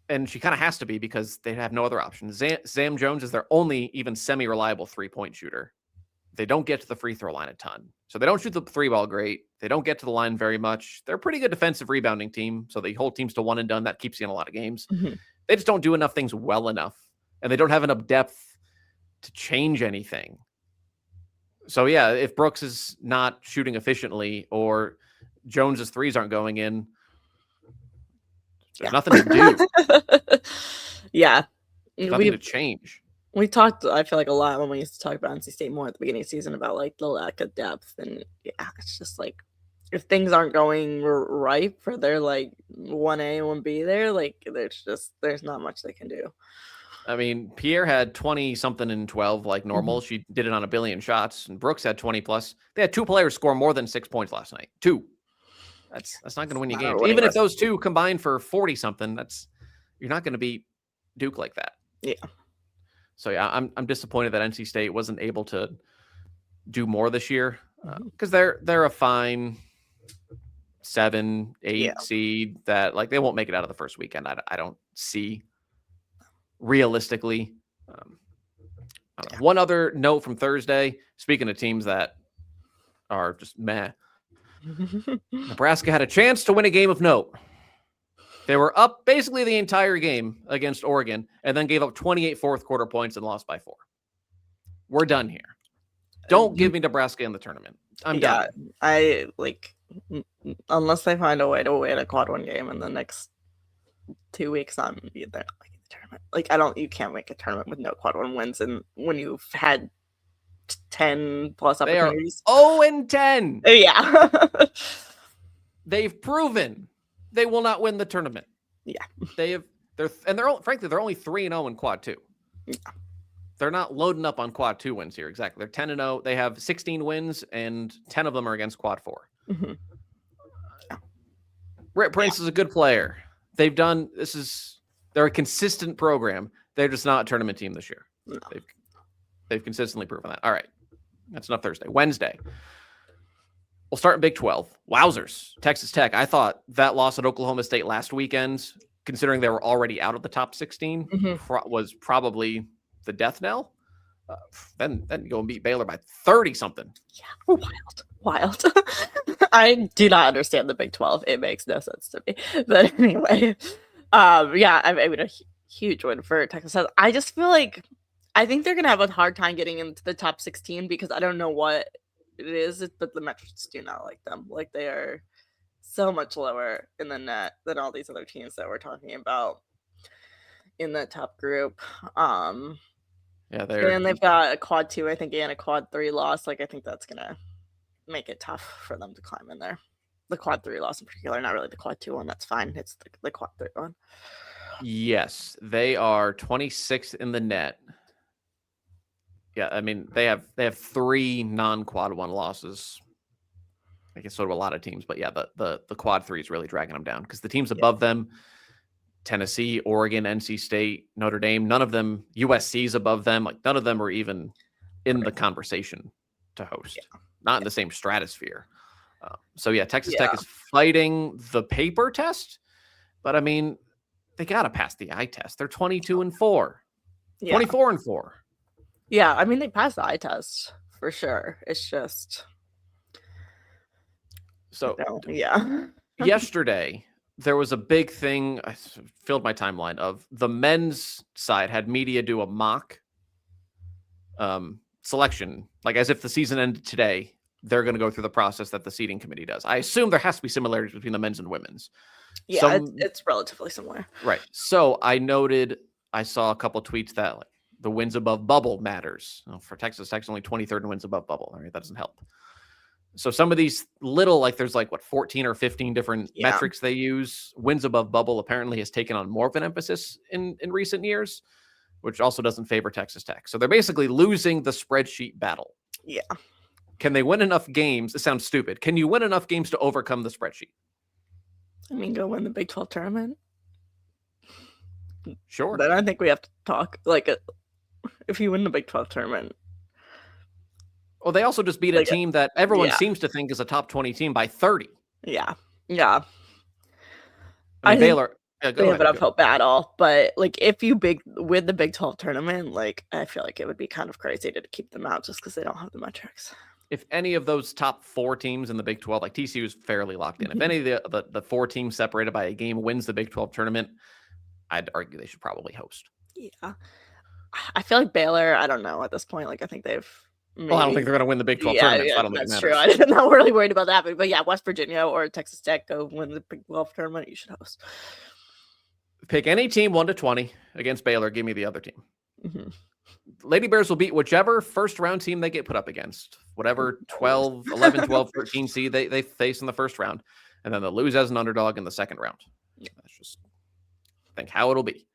Speaker 1: and she kind of has to be because they have no other option. Zam Jones is their only even semi-reliable three-point shooter. They don't get to the free throw line a ton. So they don't shoot the three ball great. They don't get to the line very much. They're a pretty good defensive rebounding team. So they hold teams to one and done. That keeps you in a lot of games. They just don't do enough things well enough. And they don't have enough depth to change anything. So yeah, if Brooks is not shooting efficiently or Jones's threes aren't going in, there's nothing to do.
Speaker 2: Yeah.
Speaker 1: Nothing to change.
Speaker 2: We talked, I feel like, a lot when we used to talk about NC State more at the beginning of the season about like the lack of depth. And yeah, it's just like if things aren't going right for their like 1A, 1B there, like there's not much they can do.
Speaker 1: I mean, Pierre had 20 something in 12 like normal. She did it on a billion shots, and Brooks had 20 plus. They had two players score more than 6 points last night. Two. That's not going to win you games. Even if those two combine for 40 something, you're not going to beat Duke like that.
Speaker 2: Yeah.
Speaker 1: So yeah, I'm disappointed that NC State wasn't able to do more this year because they're a fine 7, 8 seed that like they won't make it out of the first weekend. I don't see realistically. One other note from Thursday. Speaking of teams that are just meh, Nebraska had a chance to win a game of note. They were up basically the entire game against Oregon and then gave up 28 fourth quarter points and lost by 4. We're done here. Don't give me Nebraska in the tournament. I'm done.
Speaker 2: I like unless they find a way to win a quad 1 game in the next 2 weeks, they're not making the tournament. Like you can't make a tournament with no quad 1 wins, and when you've had 10 plus opportunities.
Speaker 1: They are 0-10.
Speaker 2: Yeah.
Speaker 1: They've proven they will not win the tournament.
Speaker 2: Yeah.
Speaker 1: They're only 3-0 in quad 2.
Speaker 2: Yeah.
Speaker 1: They're not loading up on quad 2 wins here. Exactly. They're 10-0. They have 16 wins and 10 of them are against quad 4. Britt Prince is a good player. They're a consistent program. They're just not a tournament team this year. No. They've consistently proven that. All right. That's enough Thursday. Wednesday. We'll start in Big 12. Wowzers. Texas Tech. I thought that loss at Oklahoma State last weekend, considering they were already out of the top 16, was probably the death knell. Then go and beat Baylor by 30-something.
Speaker 2: Yeah, wild. I do not understand the Big 12. It makes no sense to me. But anyway, I mean, a huge win for Texas Tech. I just feel like I think they're going to have a hard time getting into the top 16 because I don't know what it is, but the metrics do not like them. Like they are so much lower in the net than all these other teams that we're talking about in that top group. And they've got a quad 2, I think, and a quad 3 loss. Like I think that's gonna make it tough for them to climb in there. The quad 3 loss in particular, not really the quad 2 one. That's fine. It's the quad 3 one.
Speaker 1: Yes, they are 26th in the net. Yeah, I mean they have 3 non-quad 1 losses. I guess so do a lot of teams, but yeah, the quad 3 is really dragging them down because the teams above them, Tennessee, Oregon, NC State, Notre Dame, none of them, USC's above them. Like none of them are even in the conversation to host, not in the same stratosphere. Texas Tech is fighting the paper test, but I mean, they got to pass the eye test. They're 22-4, 24-4.
Speaker 2: Yeah, I mean, they passed the eye test for sure. It's just
Speaker 1: yesterday there was a big thing. I filled my timeline of the men's side had media do a mock selection, like as if the season ended today. They're going to go through the process that the seating committee does. I assume there has to be similarities between the men's and women's.
Speaker 2: Yeah, it's relatively similar.
Speaker 1: Right. So I saw a couple tweets that like the wins above bubble matters. For Texas Tech's only 23rd in wins above bubble. All right, that doesn't help. So some of these little, like there's like what 14 or 15 different metrics they use. Wins above bubble apparently has taken on more of an emphasis in recent years, which also doesn't favor Texas Tech. So they're basically losing the spreadsheet battle.
Speaker 2: Yeah.
Speaker 1: Can they win enough games? It sounds stupid. Can you win enough games to overcome the spreadsheet?
Speaker 2: I mean, go win the Big 12 tournament.
Speaker 1: Sure.
Speaker 2: Then I think we have to talk, like, if you win the Big 12 tournament.
Speaker 1: Well, they also just beat a team that everyone seems to think is a top 20 team by 30.
Speaker 2: Yeah. Yeah.
Speaker 1: I mean, Baylor.
Speaker 2: Yeah, they have an uphill battle, but like if you win the Big 12 tournament, like I feel like it would be kind of crazy to keep them out just because they don't have the metrics.
Speaker 1: If any of those top 4 teams in the Big 12, like TCU is fairly locked in. If any of the 4 teams separated by a game wins the Big 12 tournament, I'd argue they should probably host.
Speaker 2: Yeah. I feel like Baylor, I don't know at this point. Like I think they've
Speaker 1: Well, I don't think they're going to win the Big 12 tournament. So I don't think
Speaker 2: that's true. I'm not really worried about that. But yeah, West Virginia or Texas Tech go win the Big 12 tournament. You should host.
Speaker 1: Pick any team 1-20 against Baylor. Give me the other team. Lady Bears will beat whichever first round team they get put up against. Whatever 12, 11, 12, 13 seed they face in the first round. And then they'll lose as an underdog in the second round. That's just, I think, how it'll be.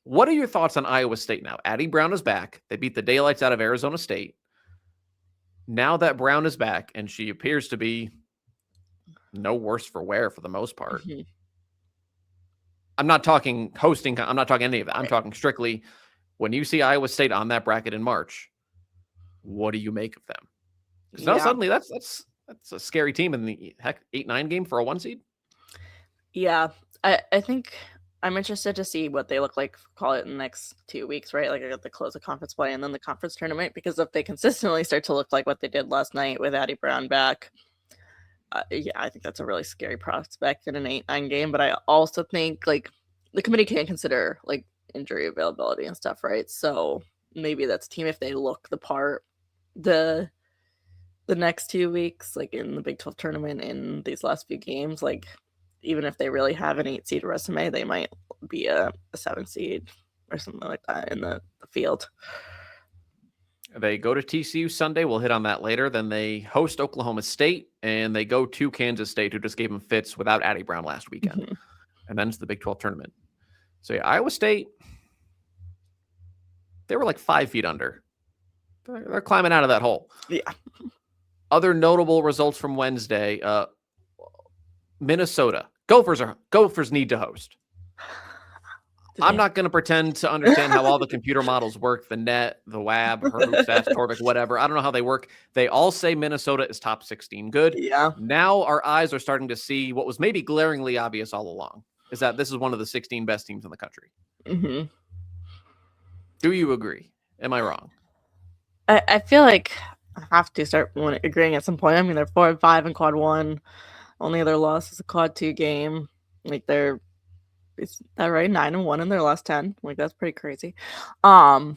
Speaker 1: What are your thoughts on Iowa State now? Addie Brown is back. They beat the daylights out of Arizona State. Now that Brown is back, and she appears to be no worse for wear for the most part. I'm not talking hosting. I'm not talking any of that. I'm talking strictly when you see Iowa State on that bracket in March, what do you make of them? Because now suddenly that's a scary team in the 8-9 game for a 1 seed.
Speaker 2: Yeah, I think I'm interested to see what they look like, call it in the next 2 weeks, right? Like I got the close of conference play and then the conference tournament, because if they consistently start to look like what they did last night with Addie Brown back, I think that's a really scary prospect in an 8-9 game. But I also think like the committee can't consider like injury availability and stuff, right? So maybe that's a team if they look the part the next 2 weeks, like in the Big 12 tournament in these last few games, like even if they really have an 8 seed resume, they might be a 7 seed or something like that in the field.
Speaker 1: They go to TCU Sunday. We'll hit on that later. Then they host Oklahoma State, and they go to Kansas State, who just gave them fits without Addie Brown last weekend. And then it's the Big 12 tournament. So yeah, Iowa State, they were like 5 feet under. They're climbing out of that hole.
Speaker 2: Yeah.
Speaker 1: Other notable results from Wednesday, Minnesota. Gophers need to host. I'm not going to pretend to understand how all the computer models work, the net, the WAB, Hermstats, Torvik, whatever. I don't know how they work. They all say Minnesota is top 16 good.
Speaker 2: Yeah.
Speaker 1: Now our eyes are starting to see what was maybe glaringly obvious all along, is that this is one of the 16 best teams in the country. Do you agree? Am I wrong?
Speaker 2: I feel like I have to start agreeing at some point. I mean, they're 4-5 in quad 1. Only other loss is a quad 2 game. Like is that right? 9-1 in their last 10. Like that's pretty crazy. I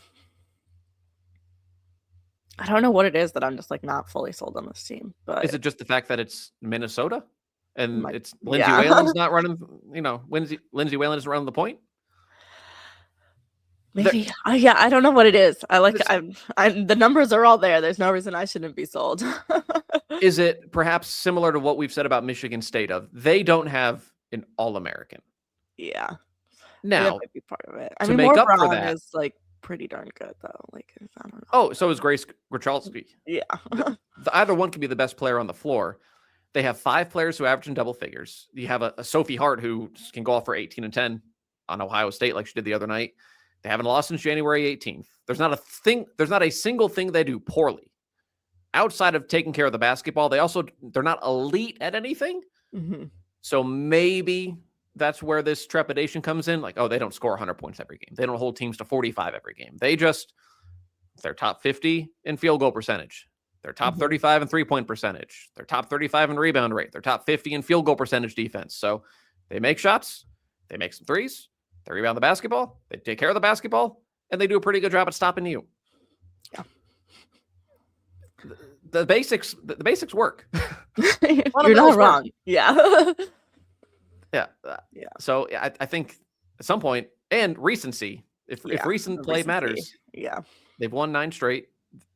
Speaker 2: don't know what it is that I'm just like not fully sold on this team. But
Speaker 1: is it just the fact that it's Minnesota and it's Lindsay Whalen's not running? Lindsay Whalen is running the point.
Speaker 2: Maybe. I don't know what it is. The numbers are all there. There's no reason I shouldn't be sold.
Speaker 1: Is it perhaps similar to what we've said about Michigan State? They don't have an All-American.
Speaker 2: Yeah.
Speaker 1: Now,
Speaker 2: that might be part of it. I
Speaker 1: to
Speaker 2: mean,
Speaker 1: make
Speaker 2: Moore
Speaker 1: up
Speaker 2: Brown
Speaker 1: for that,
Speaker 2: is like pretty darn good though. Like I don't know.
Speaker 1: Oh, so is Grace Grachalski.
Speaker 2: Yeah.
Speaker 1: Either one can be the best player on the floor. They have 5 players who average in double figures. You have a Sophie Hart who can go off for 18 and 10 on Ohio State like she did the other night. They haven't lost since January 18th. There's not a single thing they do poorly. Outside of taking care of the basketball, they're not elite at anything. So maybe that's where this trepidation comes in. Like, oh, they don't score 100 points every game. They don't hold teams to 45 every game. They're top 50 in field goal percentage. They're top 35 in 3-point percentage. They're top 35 in rebound rate. They're top 50 in field goal percentage defense. So they make shots. They make some threes. They rebound the basketball. They take care of the basketball. And they do a pretty good job at stopping you.
Speaker 2: Yeah.
Speaker 1: The basics work.
Speaker 2: You're not wrong. Yeah.
Speaker 1: Yeah. So I think at some point, and recency, if recent play matters,
Speaker 2: yeah,
Speaker 1: they've won 9 straight.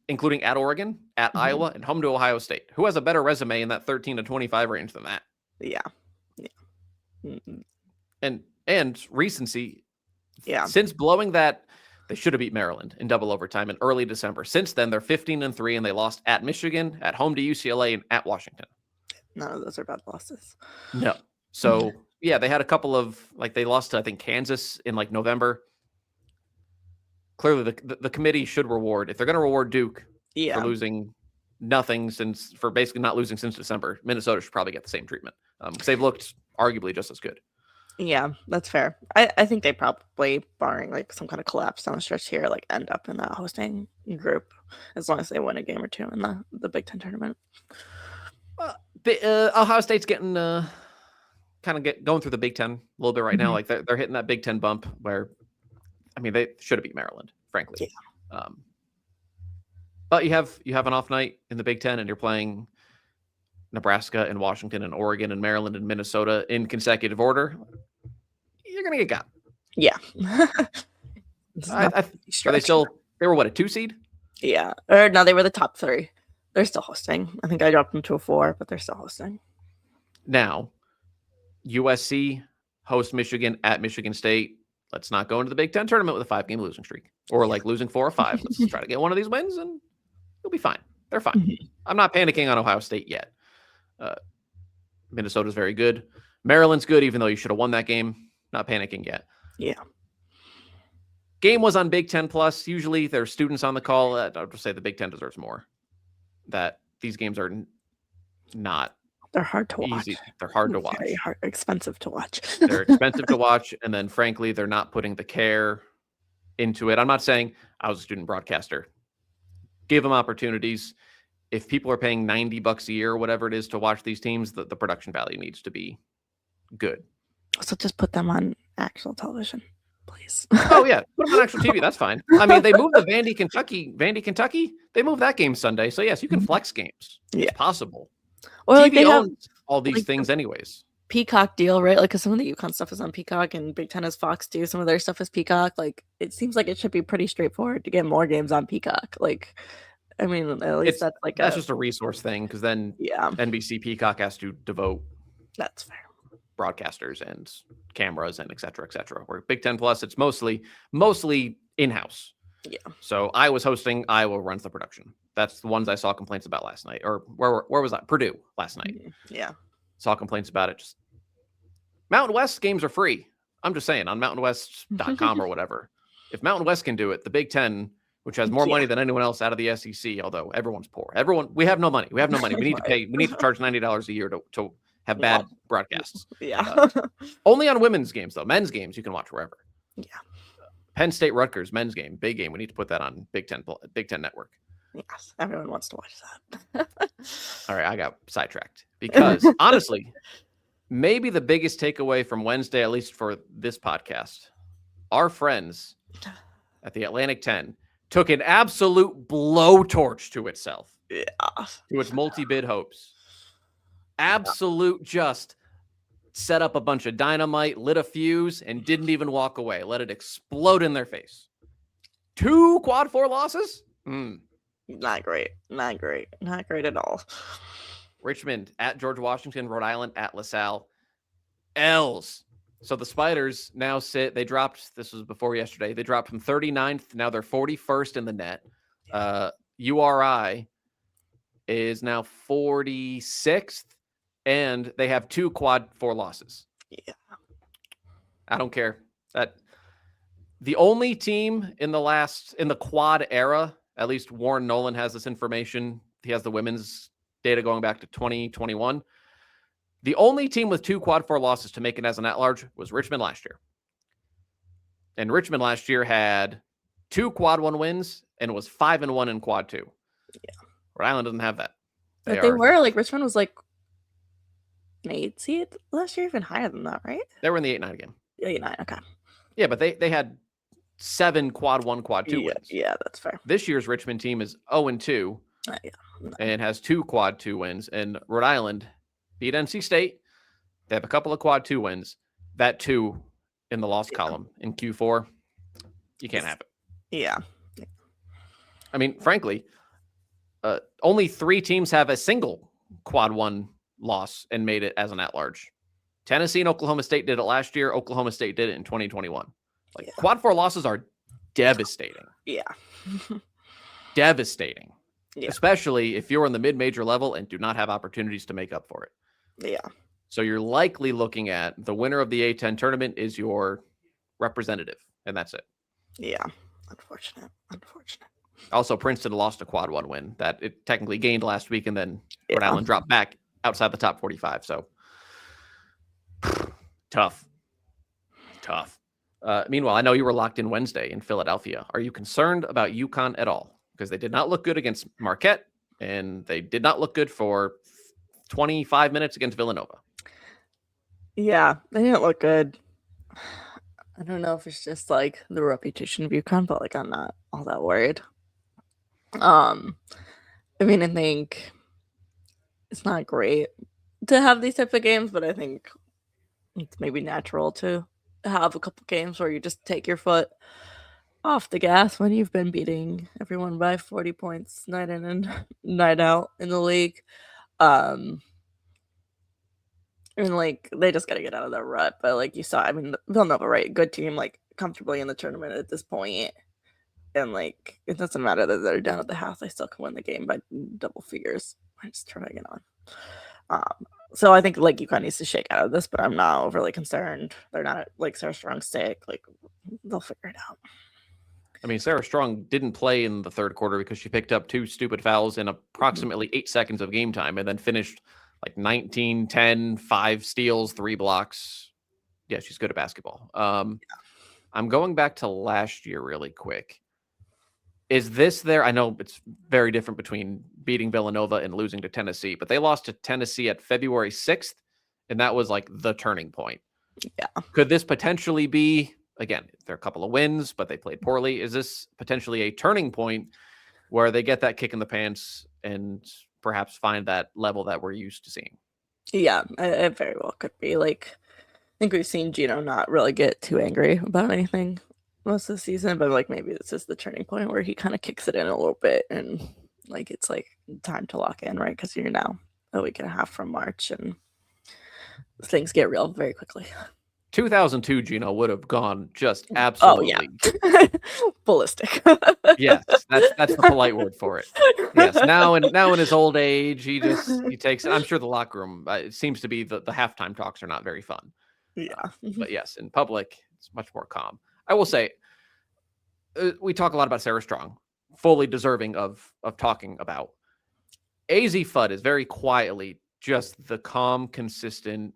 Speaker 1: including at Oregon, at Iowa, and home to Ohio State. Who has a better resume in that 13 to 25 range than that?
Speaker 2: Yeah.
Speaker 1: And recency.
Speaker 2: Yeah.
Speaker 1: Since blowing that, they should have beat Maryland in double overtime in early December. Since then, they're 15-3, and they lost at Michigan, at home to UCLA, and at Washington.
Speaker 2: None of those are bad losses.
Speaker 1: No. So, yeah, they had a couple of, like, they lost to, I think, Kansas in, like, November. Clearly, the committee should reward, if they're going to reward Duke for losing nothing for basically not losing since December, Minnesota should probably get the same treatment because they've looked arguably just as good. Yeah,
Speaker 2: that's fair. I think they probably, barring like some kind of collapse down the stretch here, like end up in that hosting group as long as they win a game or two in the Big Ten tournament.
Speaker 1: Ohio State's getting going through the Big Ten a little bit right now. Like they're hitting that Big Ten bump where, I mean, they should have beat Maryland, frankly. Yeah. But you have an off night in the Big Ten, and you're playing Nebraska and Washington and Oregon and Maryland and Minnesota in consecutive order. You're gonna get got.
Speaker 2: Yeah.
Speaker 1: Are they still? They were what, a 2 seed?
Speaker 2: Yeah. Or no, they were the top 3. They're still hosting. I think I dropped them to a 4, but they're still hosting.
Speaker 1: Now, USC hosts Michigan at Michigan State. Let's not go into the Big Ten tournament with a 5-game losing streak, or like losing 4 or 5. Let's try to get one of these wins, and you'll be fine. They're fine. I'm not panicking on Ohio State yet. Minnesota's very good. Maryland's good, even though you should have won that game. Not panicking yet.
Speaker 2: Yeah.
Speaker 1: Game was on Big Ten Plus. Usually there's students on the call. I'll just say the Big Ten deserves more. That these games are not.
Speaker 2: They're hard to
Speaker 1: easy.
Speaker 2: Watch.
Speaker 1: They're hard to watch.
Speaker 2: Very hard, expensive to watch.
Speaker 1: They're expensive to watch, and then frankly, they're not putting the care into it. I'm not saying I was a student broadcaster. Give them opportunities. If people are paying $90 a year or whatever it is to watch these teams, the production value needs to be good.
Speaker 2: So just put them on actual television, please.
Speaker 1: Oh yeah, put them on actual TV. That's fine. I mean, they moved the Vandy, Kentucky. They moved that game Sunday, so yes, you can flex games. Yeah. It's possible.
Speaker 2: Or
Speaker 1: TV
Speaker 2: like they
Speaker 1: owns all these things anyways.
Speaker 2: Peacock deal, right? Like, because some of the UConn stuff is on Peacock, and Big Ten has Fox too. Some of their stuff is Peacock. Like, it seems like it should be pretty straightforward to get more games on Peacock. Like, I mean, at least that's
Speaker 1: just a resource thing, because then NBC Peacock has to devote
Speaker 2: that's fair
Speaker 1: broadcasters and cameras and et cetera, where Big Ten Plus, it's mostly in-house.
Speaker 2: Yeah. So
Speaker 1: I was hosting, Iowa runs the production. That's the ones I saw complaints about last night. Or where was I? Purdue last night.
Speaker 2: Yeah.
Speaker 1: Saw complaints about it. Just Mountain West games are free. I'm just saying, on mountainwest.com or whatever. If Mountain West can do it, the Big Ten, which has more money than anyone else out of the SEC, although everyone's poor. We have no money. We need to pay. We need to charge $90 a year to have bad broadcasts.
Speaker 2: Yeah.
Speaker 1: Only on women's games, though. Men's games you can watch wherever.
Speaker 2: Yeah.
Speaker 1: Penn State Rutgers men's game, big game. We need to put that on Big Ten Network.
Speaker 2: Yes, everyone wants to watch that.
Speaker 1: All right, I got sidetracked because honestly, maybe the biggest takeaway from Wednesday, at least for this podcast, our friends at the Atlantic 10 took an absolute blowtorch to itself.
Speaker 2: Yeah.
Speaker 1: To its multi-bid hopes. Absolute just set up a bunch of dynamite, lit a fuse, and didn't even walk away. Let it explode in their face. 2 quad 4 losses?
Speaker 2: Not great at all.
Speaker 1: Richmond at George Washington, Rhode Island at LaSalle. L's. So the Spiders now this was before yesterday, they dropped from 39th, now they're 41st in the net. URI is now 46th, and they have 2 quad 4 losses.
Speaker 2: Yeah.
Speaker 1: I don't care. That the only team in the quad era, at least Warren Nolan has this information. He has the women's data going back to 2021. The only team with 2 quad 4 losses to make it as an at-large was Richmond last year. And Richmond last year had 2 quad 1 wins and was 5-1 in quad 2.
Speaker 2: Yeah.
Speaker 1: Rhode Island doesn't have that.
Speaker 2: Richmond was like an 8 seed last year, even higher than that, right?
Speaker 1: They were in the 8-9 game.
Speaker 2: 8-9, okay.
Speaker 1: Yeah, but they had 7 quad 1, quad 2 wins.
Speaker 2: Yeah, that's fair.
Speaker 1: This year's Richmond team is 0-2 and has 2 quad 2 wins. And Rhode Island beat NC State. They have a couple of quad 2 wins. That 2 in the loss column in Q4, you can't have it.
Speaker 2: Yeah.
Speaker 1: I mean, frankly, Only 3 teams have a single quad 1 loss and made it as an at-large. Tennessee and Oklahoma State did it last year. Oklahoma State did it in 2021. Like quad 4 losses are devastating.
Speaker 2: Yeah.
Speaker 1: Devastating. Yeah. Especially if you're in the mid-major level and do not have opportunities to make up for it.
Speaker 2: Yeah.
Speaker 1: So you're likely looking at the winner of the A-10 tournament is your representative, and that's it.
Speaker 2: Yeah. Unfortunate.
Speaker 1: Also, Princeton lost a quad 1 win that it technically gained last week, and then Rhode Island dropped back outside the top 45. So tough. Meanwhile, I know you were locked in Wednesday in Philadelphia. Are you concerned about UConn at all? Because they did not look good against Marquette, and they did not look good for 25 minutes against Villanova.
Speaker 2: Yeah, they didn't look good. I don't know if it's just like the reputation of UConn, but like I'm not all that worried. I mean, I think it's not great to have these types of games, but I think it's maybe natural to have a couple games where you just take your foot off the gas when you've been beating everyone by 40 points night in and night out in the league. And like they just got to get out of that rut. But like you saw, I mean, Villanova, right? Good team, like comfortably in the tournament at this point. And like it doesn't matter that they're down at the half; they still can win the game by double figures. I'm just turning it on. So I think like UConn needs to shake out of this, but I'm not overly concerned. They're not like Sarah Strong's sick; like they'll figure it out.
Speaker 1: I mean, Sarah Strong didn't play in the third quarter because she picked up 2 stupid fouls in approximately 8 seconds of game time, and then finished like 19, 10, 5 steals, 3 blocks. Yeah, she's good at basketball. I'm going back to last year really quick. Is this there? I know it's very different between beating Villanova and losing to Tennessee, but they lost to Tennessee at February 6th, and that was like the turning point.
Speaker 2: Yeah.
Speaker 1: Could this potentially be, again, there are a couple of wins, but they played poorly. Is this potentially a turning point where they get that kick in the pants and perhaps find that level that we're used to seeing?
Speaker 2: Yeah, it very well could be. Like, I think we've seen Gino not really get too angry about anything most of the season, but like maybe this is the turning point where he kind of kicks it in a little bit and like it's like time to lock in, right? Because you're now a week and a half from March and things get real very quickly.
Speaker 1: 2002 Gino would have gone just absolutely
Speaker 2: ballistic.
Speaker 1: Yes, that's the polite word for it. Yes, now in his old age, he takes. I'm sure the locker room. It seems to be the halftime talks are not very fun.
Speaker 2: Yeah,
Speaker 1: but yes, in public, it's much more calm. I will say, we talk a lot about Sarah Strong, fully deserving of talking about. Azzi Fudd is very quietly just the calm, consistent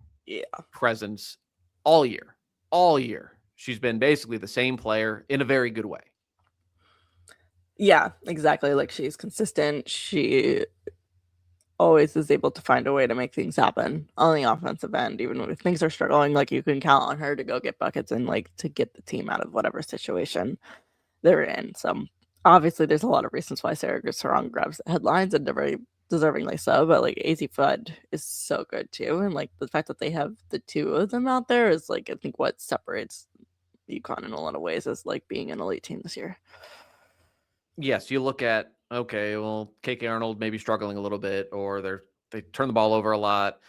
Speaker 1: presence all year. All year. She's been basically the same player in a very good way.
Speaker 2: Yeah, exactly. Like she's consistent. She always is able to find a way to make things happen on the offensive end, even when things are struggling. Like you can count on her to go get buckets and like to get the team out of whatever situation they're in. So obviously there's a lot of reasons why Sarah Strong grabs the headlines and very deservingly so, but like Azzi Fudd is so good too. And like the fact that they have the two of them out there is like I think what separates UConn in a lot of ways as like being an elite team this year.
Speaker 1: Yes, you look at okay, well, KK Arnold maybe struggling a little bit, or they turn the ball over a lot,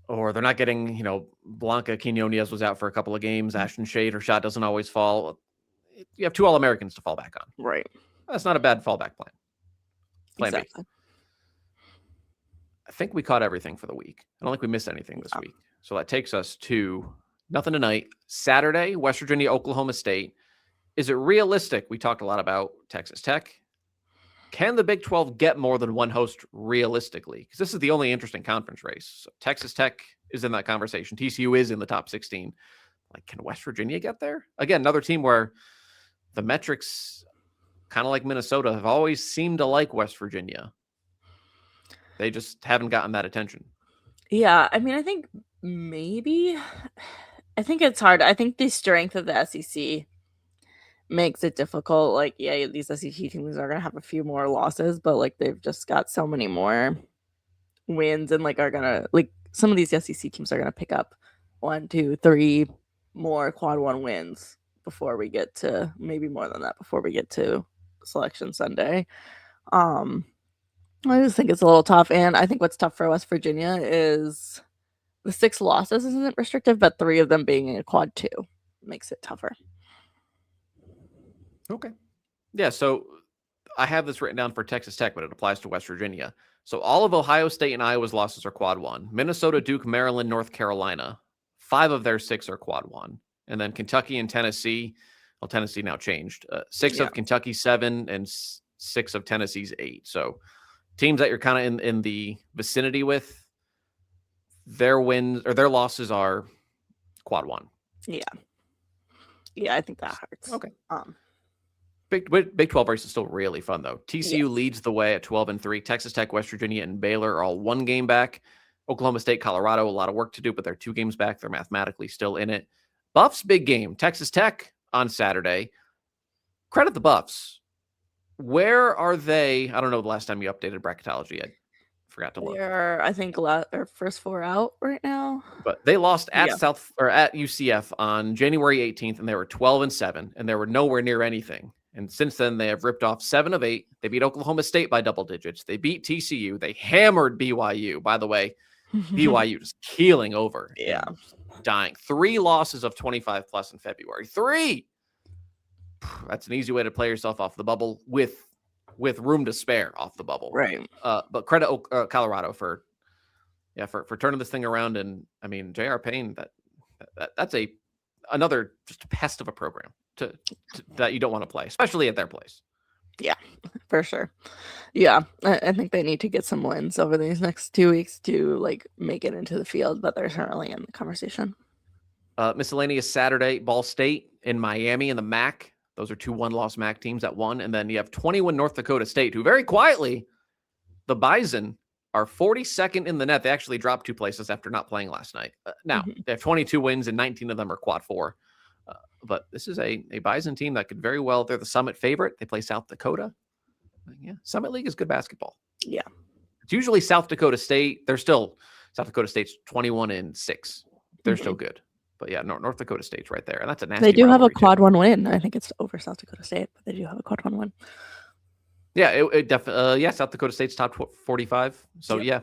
Speaker 1: or they're not getting, Blanca Quinones was out for a couple of games. Ashton Shade, her shot doesn't always fall. You have 2 All-Americans to fall back on.
Speaker 2: Right.
Speaker 1: That's not a bad fallback plan. Plan
Speaker 2: exactly.
Speaker 1: B. I think we caught everything for the week. I don't think we missed anything this week. So that takes us to nothing tonight. Saturday, West Virginia, Oklahoma State. Is it realistic? We talked a lot about Texas Tech. Can the Big 12 get more than one host realistically? Because this is the only interesting conference race. So Texas Tech is in that conversation. TCU is in the top 16. Like, can West Virginia get there? Again, another team where the metrics, kind of like Minnesota, have always seemed to like West Virginia. They just haven't gotten that attention.
Speaker 2: Yeah, I mean, I think maybe. I think it's hard. I think the strength of the SEC makes it difficult. Like, yeah, these SEC teams are going to have a few more losses, but like they've just got so many more wins and like are going to, like some of these SEC teams are going to pick up 1, 2, 3 more quad 1 wins before we get to, maybe more than that, before we get to Selection Sunday. I just think it's a little tough, and I think what's tough for West Virginia is the 6 losses isn't restrictive, but 3 of them being in a quad 2 makes it tougher.
Speaker 1: Okay. Yeah, so I have this written down for Texas Tech, but it applies to West Virginia. So all of Ohio State and Iowa's losses are quad 1. Minnesota, Duke, Maryland, North Carolina, 5 of their 6 are quad 1. And then Kentucky and Tennessee, well, Tennessee now changed. 6 of Kentucky, 7, and 6 of Tennessee's 8. So teams that you're kind of in the vicinity with, their wins or their losses are quad 1.
Speaker 2: Yeah. Yeah, I think that hurts.
Speaker 1: Okay. Big 12 race is still really fun, though. TCU leads the way at 12-3. Texas Tech, West Virginia, and Baylor are all 1 game back. Oklahoma State, Colorado, a lot of work to do, but they're 2 games back. They're mathematically still in it. Buffs, big game. Texas Tech on Saturday. Credit the Buffs. Where are they? I don't know the last time you updated bracketology. I forgot to look.
Speaker 2: They're, I think, first 4 out right now.
Speaker 1: But they lost at at UCF on January 18th, and they were 12-7, and they were nowhere near anything. And since then, they have ripped off 7 of 8. They beat Oklahoma State by double digits. They beat TCU. They hammered BYU. By the way, BYU just keeling over.
Speaker 2: Yeah.
Speaker 1: Dying. 3 losses of 25 plus in February. 3! That's an easy way to play yourself off the bubble with room to spare off the bubble.
Speaker 2: Right.
Speaker 1: But credit Colorado for turning this thing around. And I mean, J.R. Payne, that's another just pest of a program that you don't want to play, especially at their place.
Speaker 2: Yeah, for sure. Yeah, I think they need to get some wins over these next 2 weeks to make it into the field, but they're certainly in the conversation.
Speaker 1: Miscellaneous Saturday, Ball State in Miami in the MAC. Those are 2 one-loss MAC teams that won. And then you have 21 North Dakota State, who very quietly, the Bison are 42nd in the net. They actually dropped 2 places after not playing last night. Now, they have 22 wins and 19 of them are quad 4. But this is a Bison team that could very well, they're the Summit favorite. They play South Dakota. Yeah, Summit League is good basketball.
Speaker 2: Yeah.
Speaker 1: It's usually South Dakota State. South Dakota State's 21-6. They're still good. But yeah, North Dakota State's right there. And that's a nasty
Speaker 2: They do have a quad
Speaker 1: too.
Speaker 2: 1 win. I think it's over South Dakota State, but they do have a quad 1 win.
Speaker 1: Yeah, it definitely. South Dakota State's top 45. So yeah,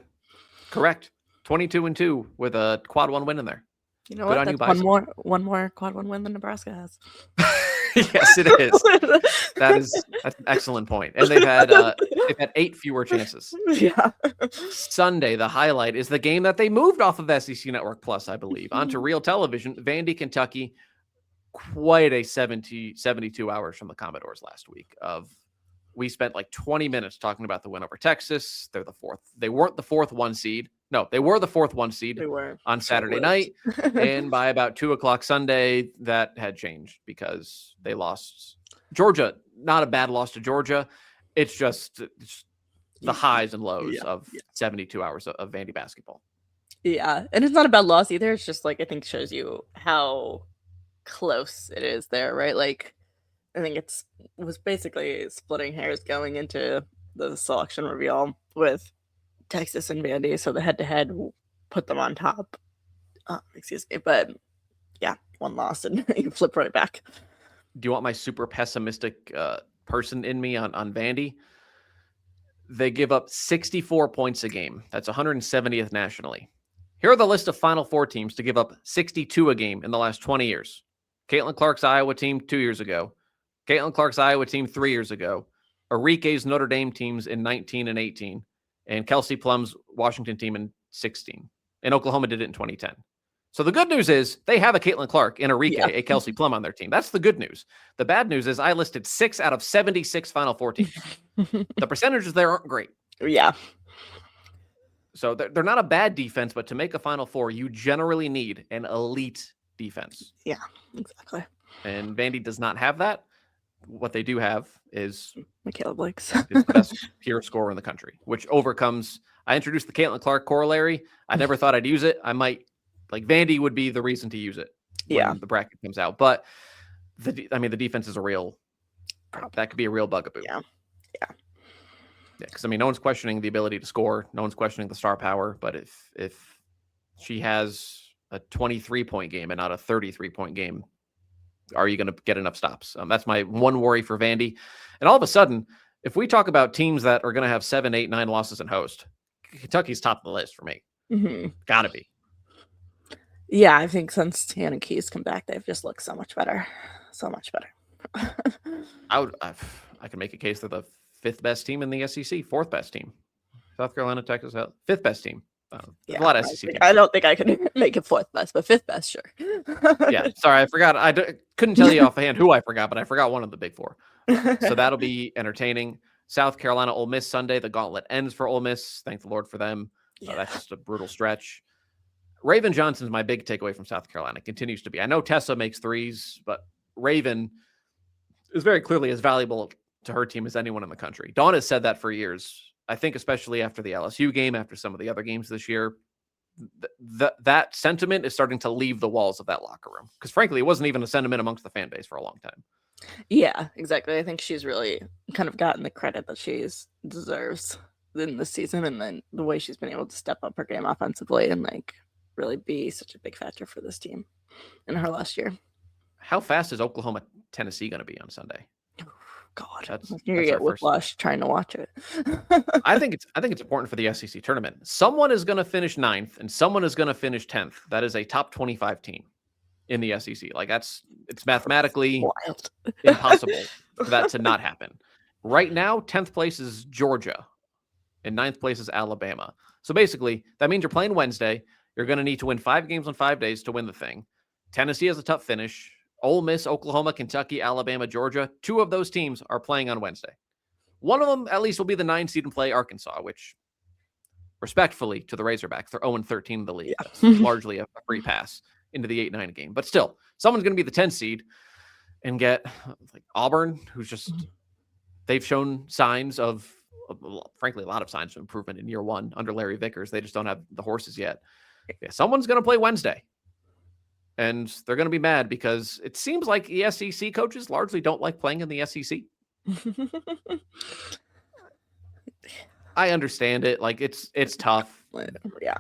Speaker 1: correct. 22-2 with a quad 1 win in there.
Speaker 2: You know what? That's one more quad 1 win than Nebraska has.
Speaker 1: Yes, it is. That's an excellent point. And they've had 8 fewer chances.
Speaker 2: Yeah.
Speaker 1: Sunday, the highlight is the game that they moved off of SEC Network Plus, I believe, onto real television. Vandy, Kentucky. Quite a 72 hours from the Commodores last week. We spent 20 minutes talking about the win over Texas. They're the 4th. They weren't the 4th 1 seed. No, they were the 4th 1 seed on Saturday night. And by about 2:00 Sunday, that had changed because they lost. Georgia, not a bad loss to Georgia. It's just the highs and lows of 72 hours of Vandy basketball.
Speaker 2: Yeah. And it's not a bad loss either. It's just I think shows you how close it is there, right? I think it was basically splitting hairs going into the selection reveal with Texas and Vandy, so the head-to-head put them on top. Excuse me, but yeah, 1 loss and you flip right back.
Speaker 1: Do you want my super pessimistic person in me on Vandy? They give up 64 points a game. That's 170th nationally. Here are the list of Final Four teams to give up 62 a game in the last 20 years. Caitlin Clark's Iowa team 2 years ago. Caitlin Clark's Iowa team 3 years ago. Enrique's Notre Dame teams in 19 and 18. And Kelsey Plum's Washington team in 16. And Oklahoma did it in 2010. So the good news is they have a Caitlin Clark and a Kelsey Plum on their team. That's the good news. The bad news is I listed 6 out of 76 Final Four teams. The percentages there aren't great.
Speaker 2: Yeah.
Speaker 1: So they're not a bad defense, but to make a Final Four, you generally need an elite defense.
Speaker 2: Yeah, exactly.
Speaker 1: And Vandy does not have that. What they do have is
Speaker 2: Michaela Blakes,
Speaker 1: is the best pure scorer in the country, which overcomes. I introduced the Caitlin Clark corollary. I never thought I'd use it. I might Vandy would be the reason to use it. When the bracket comes out, but the defense is a real. That could be a real bugaboo.
Speaker 2: Yeah.
Speaker 1: Because no one's questioning the ability to score. No one's questioning the star power. But if she has a 23-point game and not a 33-point game, are you going to get enough stops? That's my one worry for Vandy. And all of a sudden, if we talk about teams that are going to have 7, 8, 9 losses in host, Kentucky's top of the list for me. Gotta be.
Speaker 2: Yeah, I think since Hannah Key's come back, they've just looked so much better. So much better.
Speaker 1: I can make a case they're the 5th best team in the SEC, 4th best team. South Carolina, Texas, 5th best team.
Speaker 2: Yeah,
Speaker 1: a lot of SEC teams.
Speaker 2: I don't think I could make it 4th best, but 5th best, sure.
Speaker 1: Yeah, sorry, I forgot. Couldn't tell you offhand who I forgot, but I forgot one of the big 4. So that'll be entertaining. South Carolina, Ole Miss Sunday. The gauntlet ends for Ole Miss. Thank the Lord for them.
Speaker 2: Yeah.
Speaker 1: That's just a brutal stretch. Raven Johnson's my big takeaway from South Carolina. Continues to be. I know Tessa makes threes, but Raven is very clearly as valuable to her team as anyone in the country. Dawn has said that for years. I think especially after the LSU game, after some of the other games this year, that sentiment is starting to leave the walls of that locker room. Because frankly, it wasn't even a sentiment amongst the fan base for a long time.
Speaker 2: Yeah, exactly. I think she's really kind of gotten the credit that she deserves in this season, and then the way she's been able to step up her game offensively and like really be such a big factor for this team in her last year.
Speaker 1: How fast is Oklahoma Tennessee going to be on Sunday?
Speaker 2: God, you're gonna get whiplash trying to watch it.
Speaker 1: I think it's important for the SEC tournament. Someone is going to finish 9th and someone is going to finish 10th. That is a top 25 team in the SEC. Like it's mathematically
Speaker 2: wild.
Speaker 1: Impossible for that to not happen. Right now, 10th place is Georgia and 9th place is Alabama. So basically, that means you're playing Wednesday. You're going to need to win 5 games on 5 days to win the thing. Tennessee has a tough finish. Ole Miss, Oklahoma, Kentucky, Alabama, Georgia. 2 of those teams are playing on Wednesday. One of them, at least, will be the 9 seed and play Arkansas, which, respectfully to the Razorbacks, they're 0-13 in the league.
Speaker 2: Yeah.
Speaker 1: That's largely a free pass into the 8-9 game. But still, someone's going to be the 10 seed and get like Auburn, who's just, they've shown signs of, frankly, a lot of signs of improvement in year 1 under Larry Vickers. They just don't have the horses yet. Yeah, someone's going to play Wednesday. And they're going to be mad because it seems like the SEC coaches largely don't like playing in the SEC. I understand it. Like it's tough.
Speaker 2: Yeah.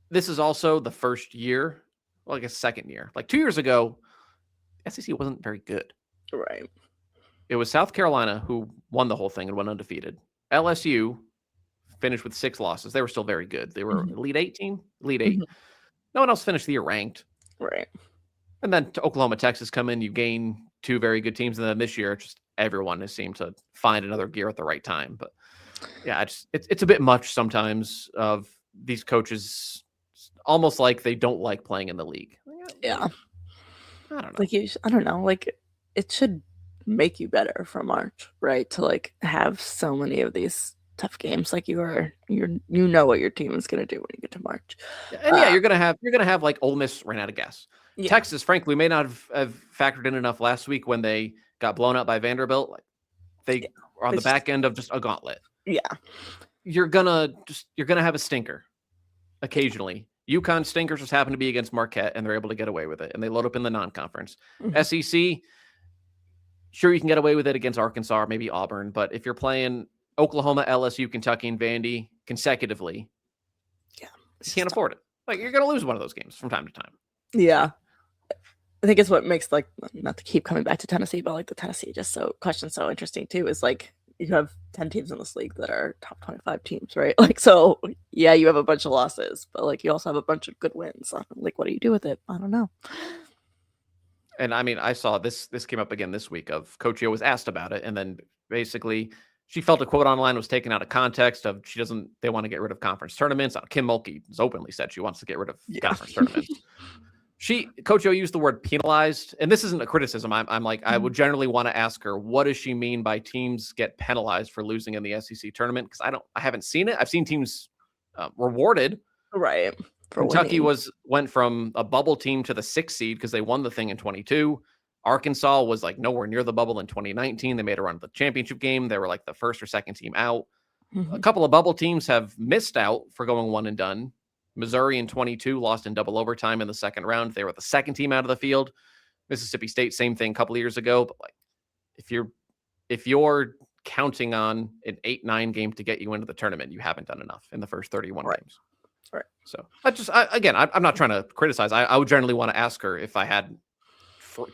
Speaker 1: This is also the first year, well, I guess second year. Like 2 years ago, SEC wasn't very good.
Speaker 2: Right.
Speaker 1: It was South Carolina who won the whole thing and went undefeated. LSU finished with 6 losses. They were still very good. They were Elite 8 team, Elite 8. No one else finished the year ranked.
Speaker 2: Right. And
Speaker 1: then to Oklahoma, Texas come in, you gain 2 very good teams. And then this year, just everyone has seemed to find another gear at the right time. But yeah, it's a bit much sometimes of these coaches, almost like they don't like playing in the league.
Speaker 2: Yeah.
Speaker 1: I don't know.
Speaker 2: Like I don't know. Like it should make you better for March, right? To like have so many of these tough games. Like you know what your team is going to do when you get to March.
Speaker 1: And you're gonna have like Ole Miss ran out of gas. Yeah. Texas, frankly, may not have factored in enough last week when they got blown out by Vanderbilt. Like they are on the back end of just a gauntlet.
Speaker 2: Yeah,
Speaker 1: you're gonna have a stinker occasionally. UConn stinkers just happen to be against Marquette, and they're able to get away with it, and they load up in the non-conference. SEC, sure, you can get away with it against Arkansas or maybe Auburn, but if you're playing Oklahoma, LSU, Kentucky, and Vandy consecutively, you can't afford it. Like you're going to lose one of those games from time to time.
Speaker 2: Yeah. I think it's what makes, like, not to keep coming back to Tennessee, but like the Tennessee question so interesting too, is like you have 10 teams in this league that are top 25 teams, right? Like, so yeah, you have a bunch of losses, but like you also have a bunch of good wins. Like, what do you do with it? I don't know.
Speaker 1: And I mean, I saw this came up again this week of Coach O was asked about it. And then basically she felt a quote online was taken out of context of they want to get rid of conference tournaments. Kim Mulkey has openly said she wants to get rid of conference tournaments. Coach O used the word penalized, and this isn't a criticism. I'm like, I would generally want to ask her, what does she mean by teams get penalized for losing in the SEC tournament? Because I haven't seen it. I've seen teams rewarded.
Speaker 2: Right.
Speaker 1: Kentucky went from a bubble team to the 6th seed because they won the thing in 22. Arkansas was like nowhere near the bubble in 2019. They made a run to the championship game. They were like the 1st or 2nd team out. A couple of bubble teams have missed out for going one and done. Missouri in 22 lost in double overtime in the 2nd round. They were the 2nd team out of the field. Mississippi State, same thing a couple of years ago. But like, if you're counting on an 8-9 game to get you into the tournament, you haven't done enough in the first 31 games.
Speaker 2: Right.
Speaker 1: So I'm not trying to criticize. I would generally want to ask her if I had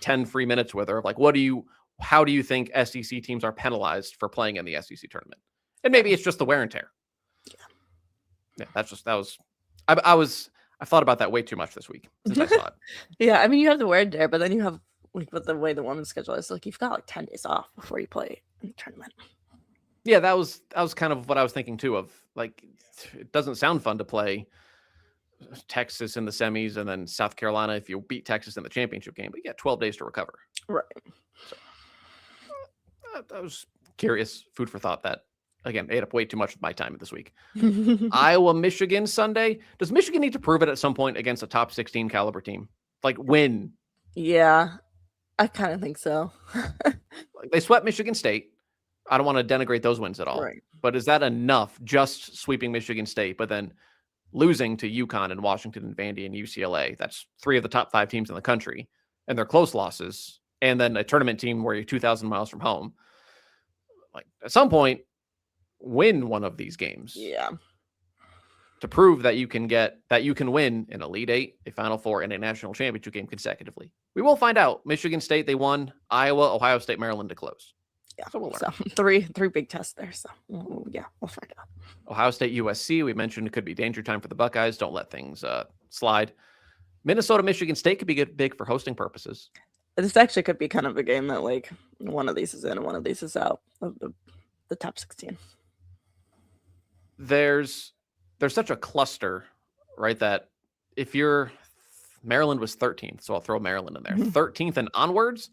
Speaker 1: 10 free minutes with her. Like, what do you how do you think SEC teams are penalized for playing in the SEC tournament? And maybe it's just the wear and tear. Yeah, I've thought about that way too much this week since I saw it.
Speaker 2: Yeah, I mean, you have the wear and tear, but then you have, like, with the way the women's schedule is, like, you've got like 10 days off before you play in the tournament.
Speaker 1: Yeah, that was kind of what I was thinking too. Of like, it doesn't sound fun to play Texas in the semis and then South Carolina if you beat Texas in the championship game, but you get 12 days to recover.
Speaker 2: Right.
Speaker 1: So, I was curious, food for thought. That again ate up way too much of my time this week. Iowa, Michigan Sunday. Does Michigan need to prove it at some point against a top 16 caliber team? Like win?
Speaker 2: Yeah, I kind of think so.
Speaker 1: Like, they swept Michigan State. I don't want to denigrate those wins at all.
Speaker 2: Right.
Speaker 1: But is that enough, just sweeping Michigan State, but then losing to UConn and Washington and Vandy and UCLA? That's 3 of the top 5 teams in the country, and they're close losses. And then a tournament team where you're 2,000 miles from home. Like, at some point, win one of these games.
Speaker 2: Yeah.
Speaker 1: To prove that you can win an Elite Eight, a Final Four, and a national championship game consecutively. We will find out. Michigan State, they won. Iowa, Ohio State, Maryland to close.
Speaker 2: Yeah.
Speaker 1: So we'll learn.
Speaker 2: So three big tests there. So yeah, we'll find out.
Speaker 1: Ohio State, USC, we mentioned it could be danger time for the Buckeyes. Don't let things slide. Minnesota, Michigan State could be big for hosting purposes.
Speaker 2: This actually could be kind of a game that, like, one of these is in and one of these is out of the top 16.
Speaker 1: There's such a cluster, right? That if Maryland was 13th, so I'll throw Maryland in there. 13th and onwards,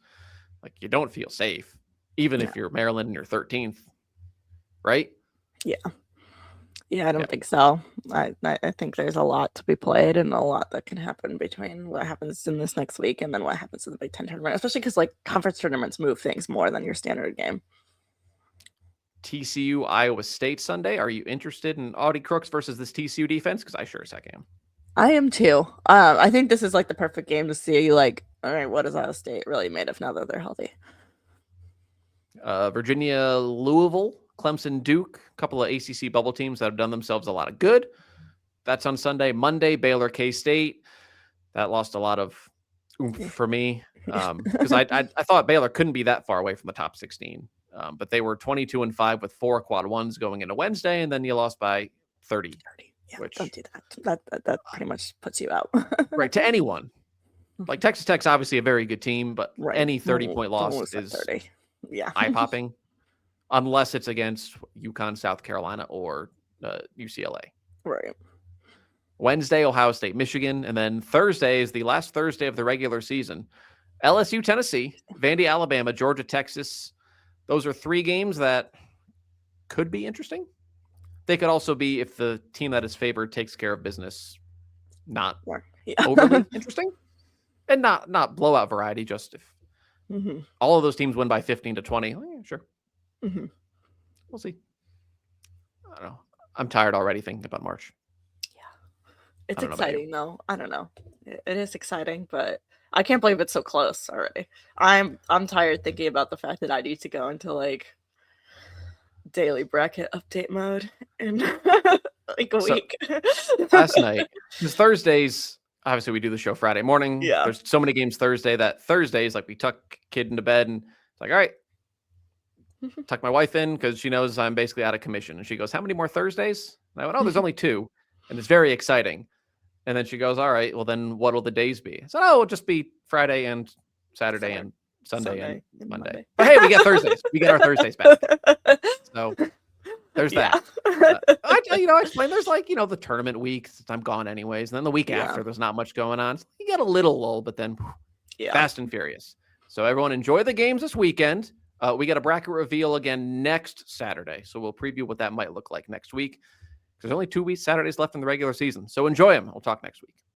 Speaker 1: like, you don't feel safe, even if you're Maryland and you're 13th, right?
Speaker 2: Yeah. Yeah, I don't think so. I think there's a lot to be played and a lot that can happen between what happens in this next week and then what happens in the Big Ten tournament, especially because, like, conference tournaments move things more than your standard game.
Speaker 1: TCU, Iowa State Sunday. Are you interested in Audie Crooks versus this TCU defense? Because I sure as heck am.
Speaker 2: I am too. I think this is, like, the perfect game to see, like, all right, what is Iowa State really made of now that they're healthy?
Speaker 1: Virginia, Louisville, Clemson, Duke, a couple of ACC bubble teams that have done themselves a lot of good. That's on Sunday. Monday, Baylor, K-State. That lost a lot of oomph for me because I thought Baylor couldn't be that far away from the top 16. But they were 22-5 with 4 quad ones going into Wednesday, and then you lost by 30.
Speaker 2: Yeah,
Speaker 1: which,
Speaker 2: don't do that. That pretty much puts you out.
Speaker 1: Right, to anyone. Like, Texas Tech's obviously a very good team, but any 30-point loss is
Speaker 2: 30. Yeah.
Speaker 1: eye-popping, unless it's against UConn, South Carolina, or UCLA.
Speaker 2: Right.
Speaker 1: Wednesday, Ohio State, Michigan, and then Thursday is the last Thursday of the regular season. LSU, Tennessee, Vandy, Alabama, Georgia, Texas. Those are 3 games that could be interesting. They could also be, if the team that is favored takes care of business, not overly interesting. And not blowout variety, just if all of those teams win by 15-20. Yeah, sure. We'll see. I don't know. I'm tired already thinking about March.
Speaker 2: Yeah. It's exciting, though. I don't know. It is exciting, but I can't believe it's so close already. I'm tired thinking about the fact that I need to go into, like, daily bracket update mode in like a week.
Speaker 1: Last night, because Thursdays, obviously we do the show Friday morning.
Speaker 2: Yeah.
Speaker 1: There's so many games Thursday that Thursdays, like, we tuck kid into bed and it's like, all right, tuck my wife in because she knows I'm basically out of commission. And she goes, how many more Thursdays? And I went, oh, there's only 2. And it's very exciting. And then she goes, all right, well, then what will the days be? So, it'll just be Friday and Saturday and Sunday and Monday. But hey, we get Thursdays. We get our Thursdays back. So there's that. I explain there's, like, the tournament week. I'm gone anyways. And then the week after, there's not much going on. So you get a little lull, but then fast and furious. So everyone enjoy the games this weekend. We get a bracket reveal again next Saturday. So we'll preview what that might look like next week. There's only 2 Saturdays left in the regular season. So enjoy them. We'll talk next week.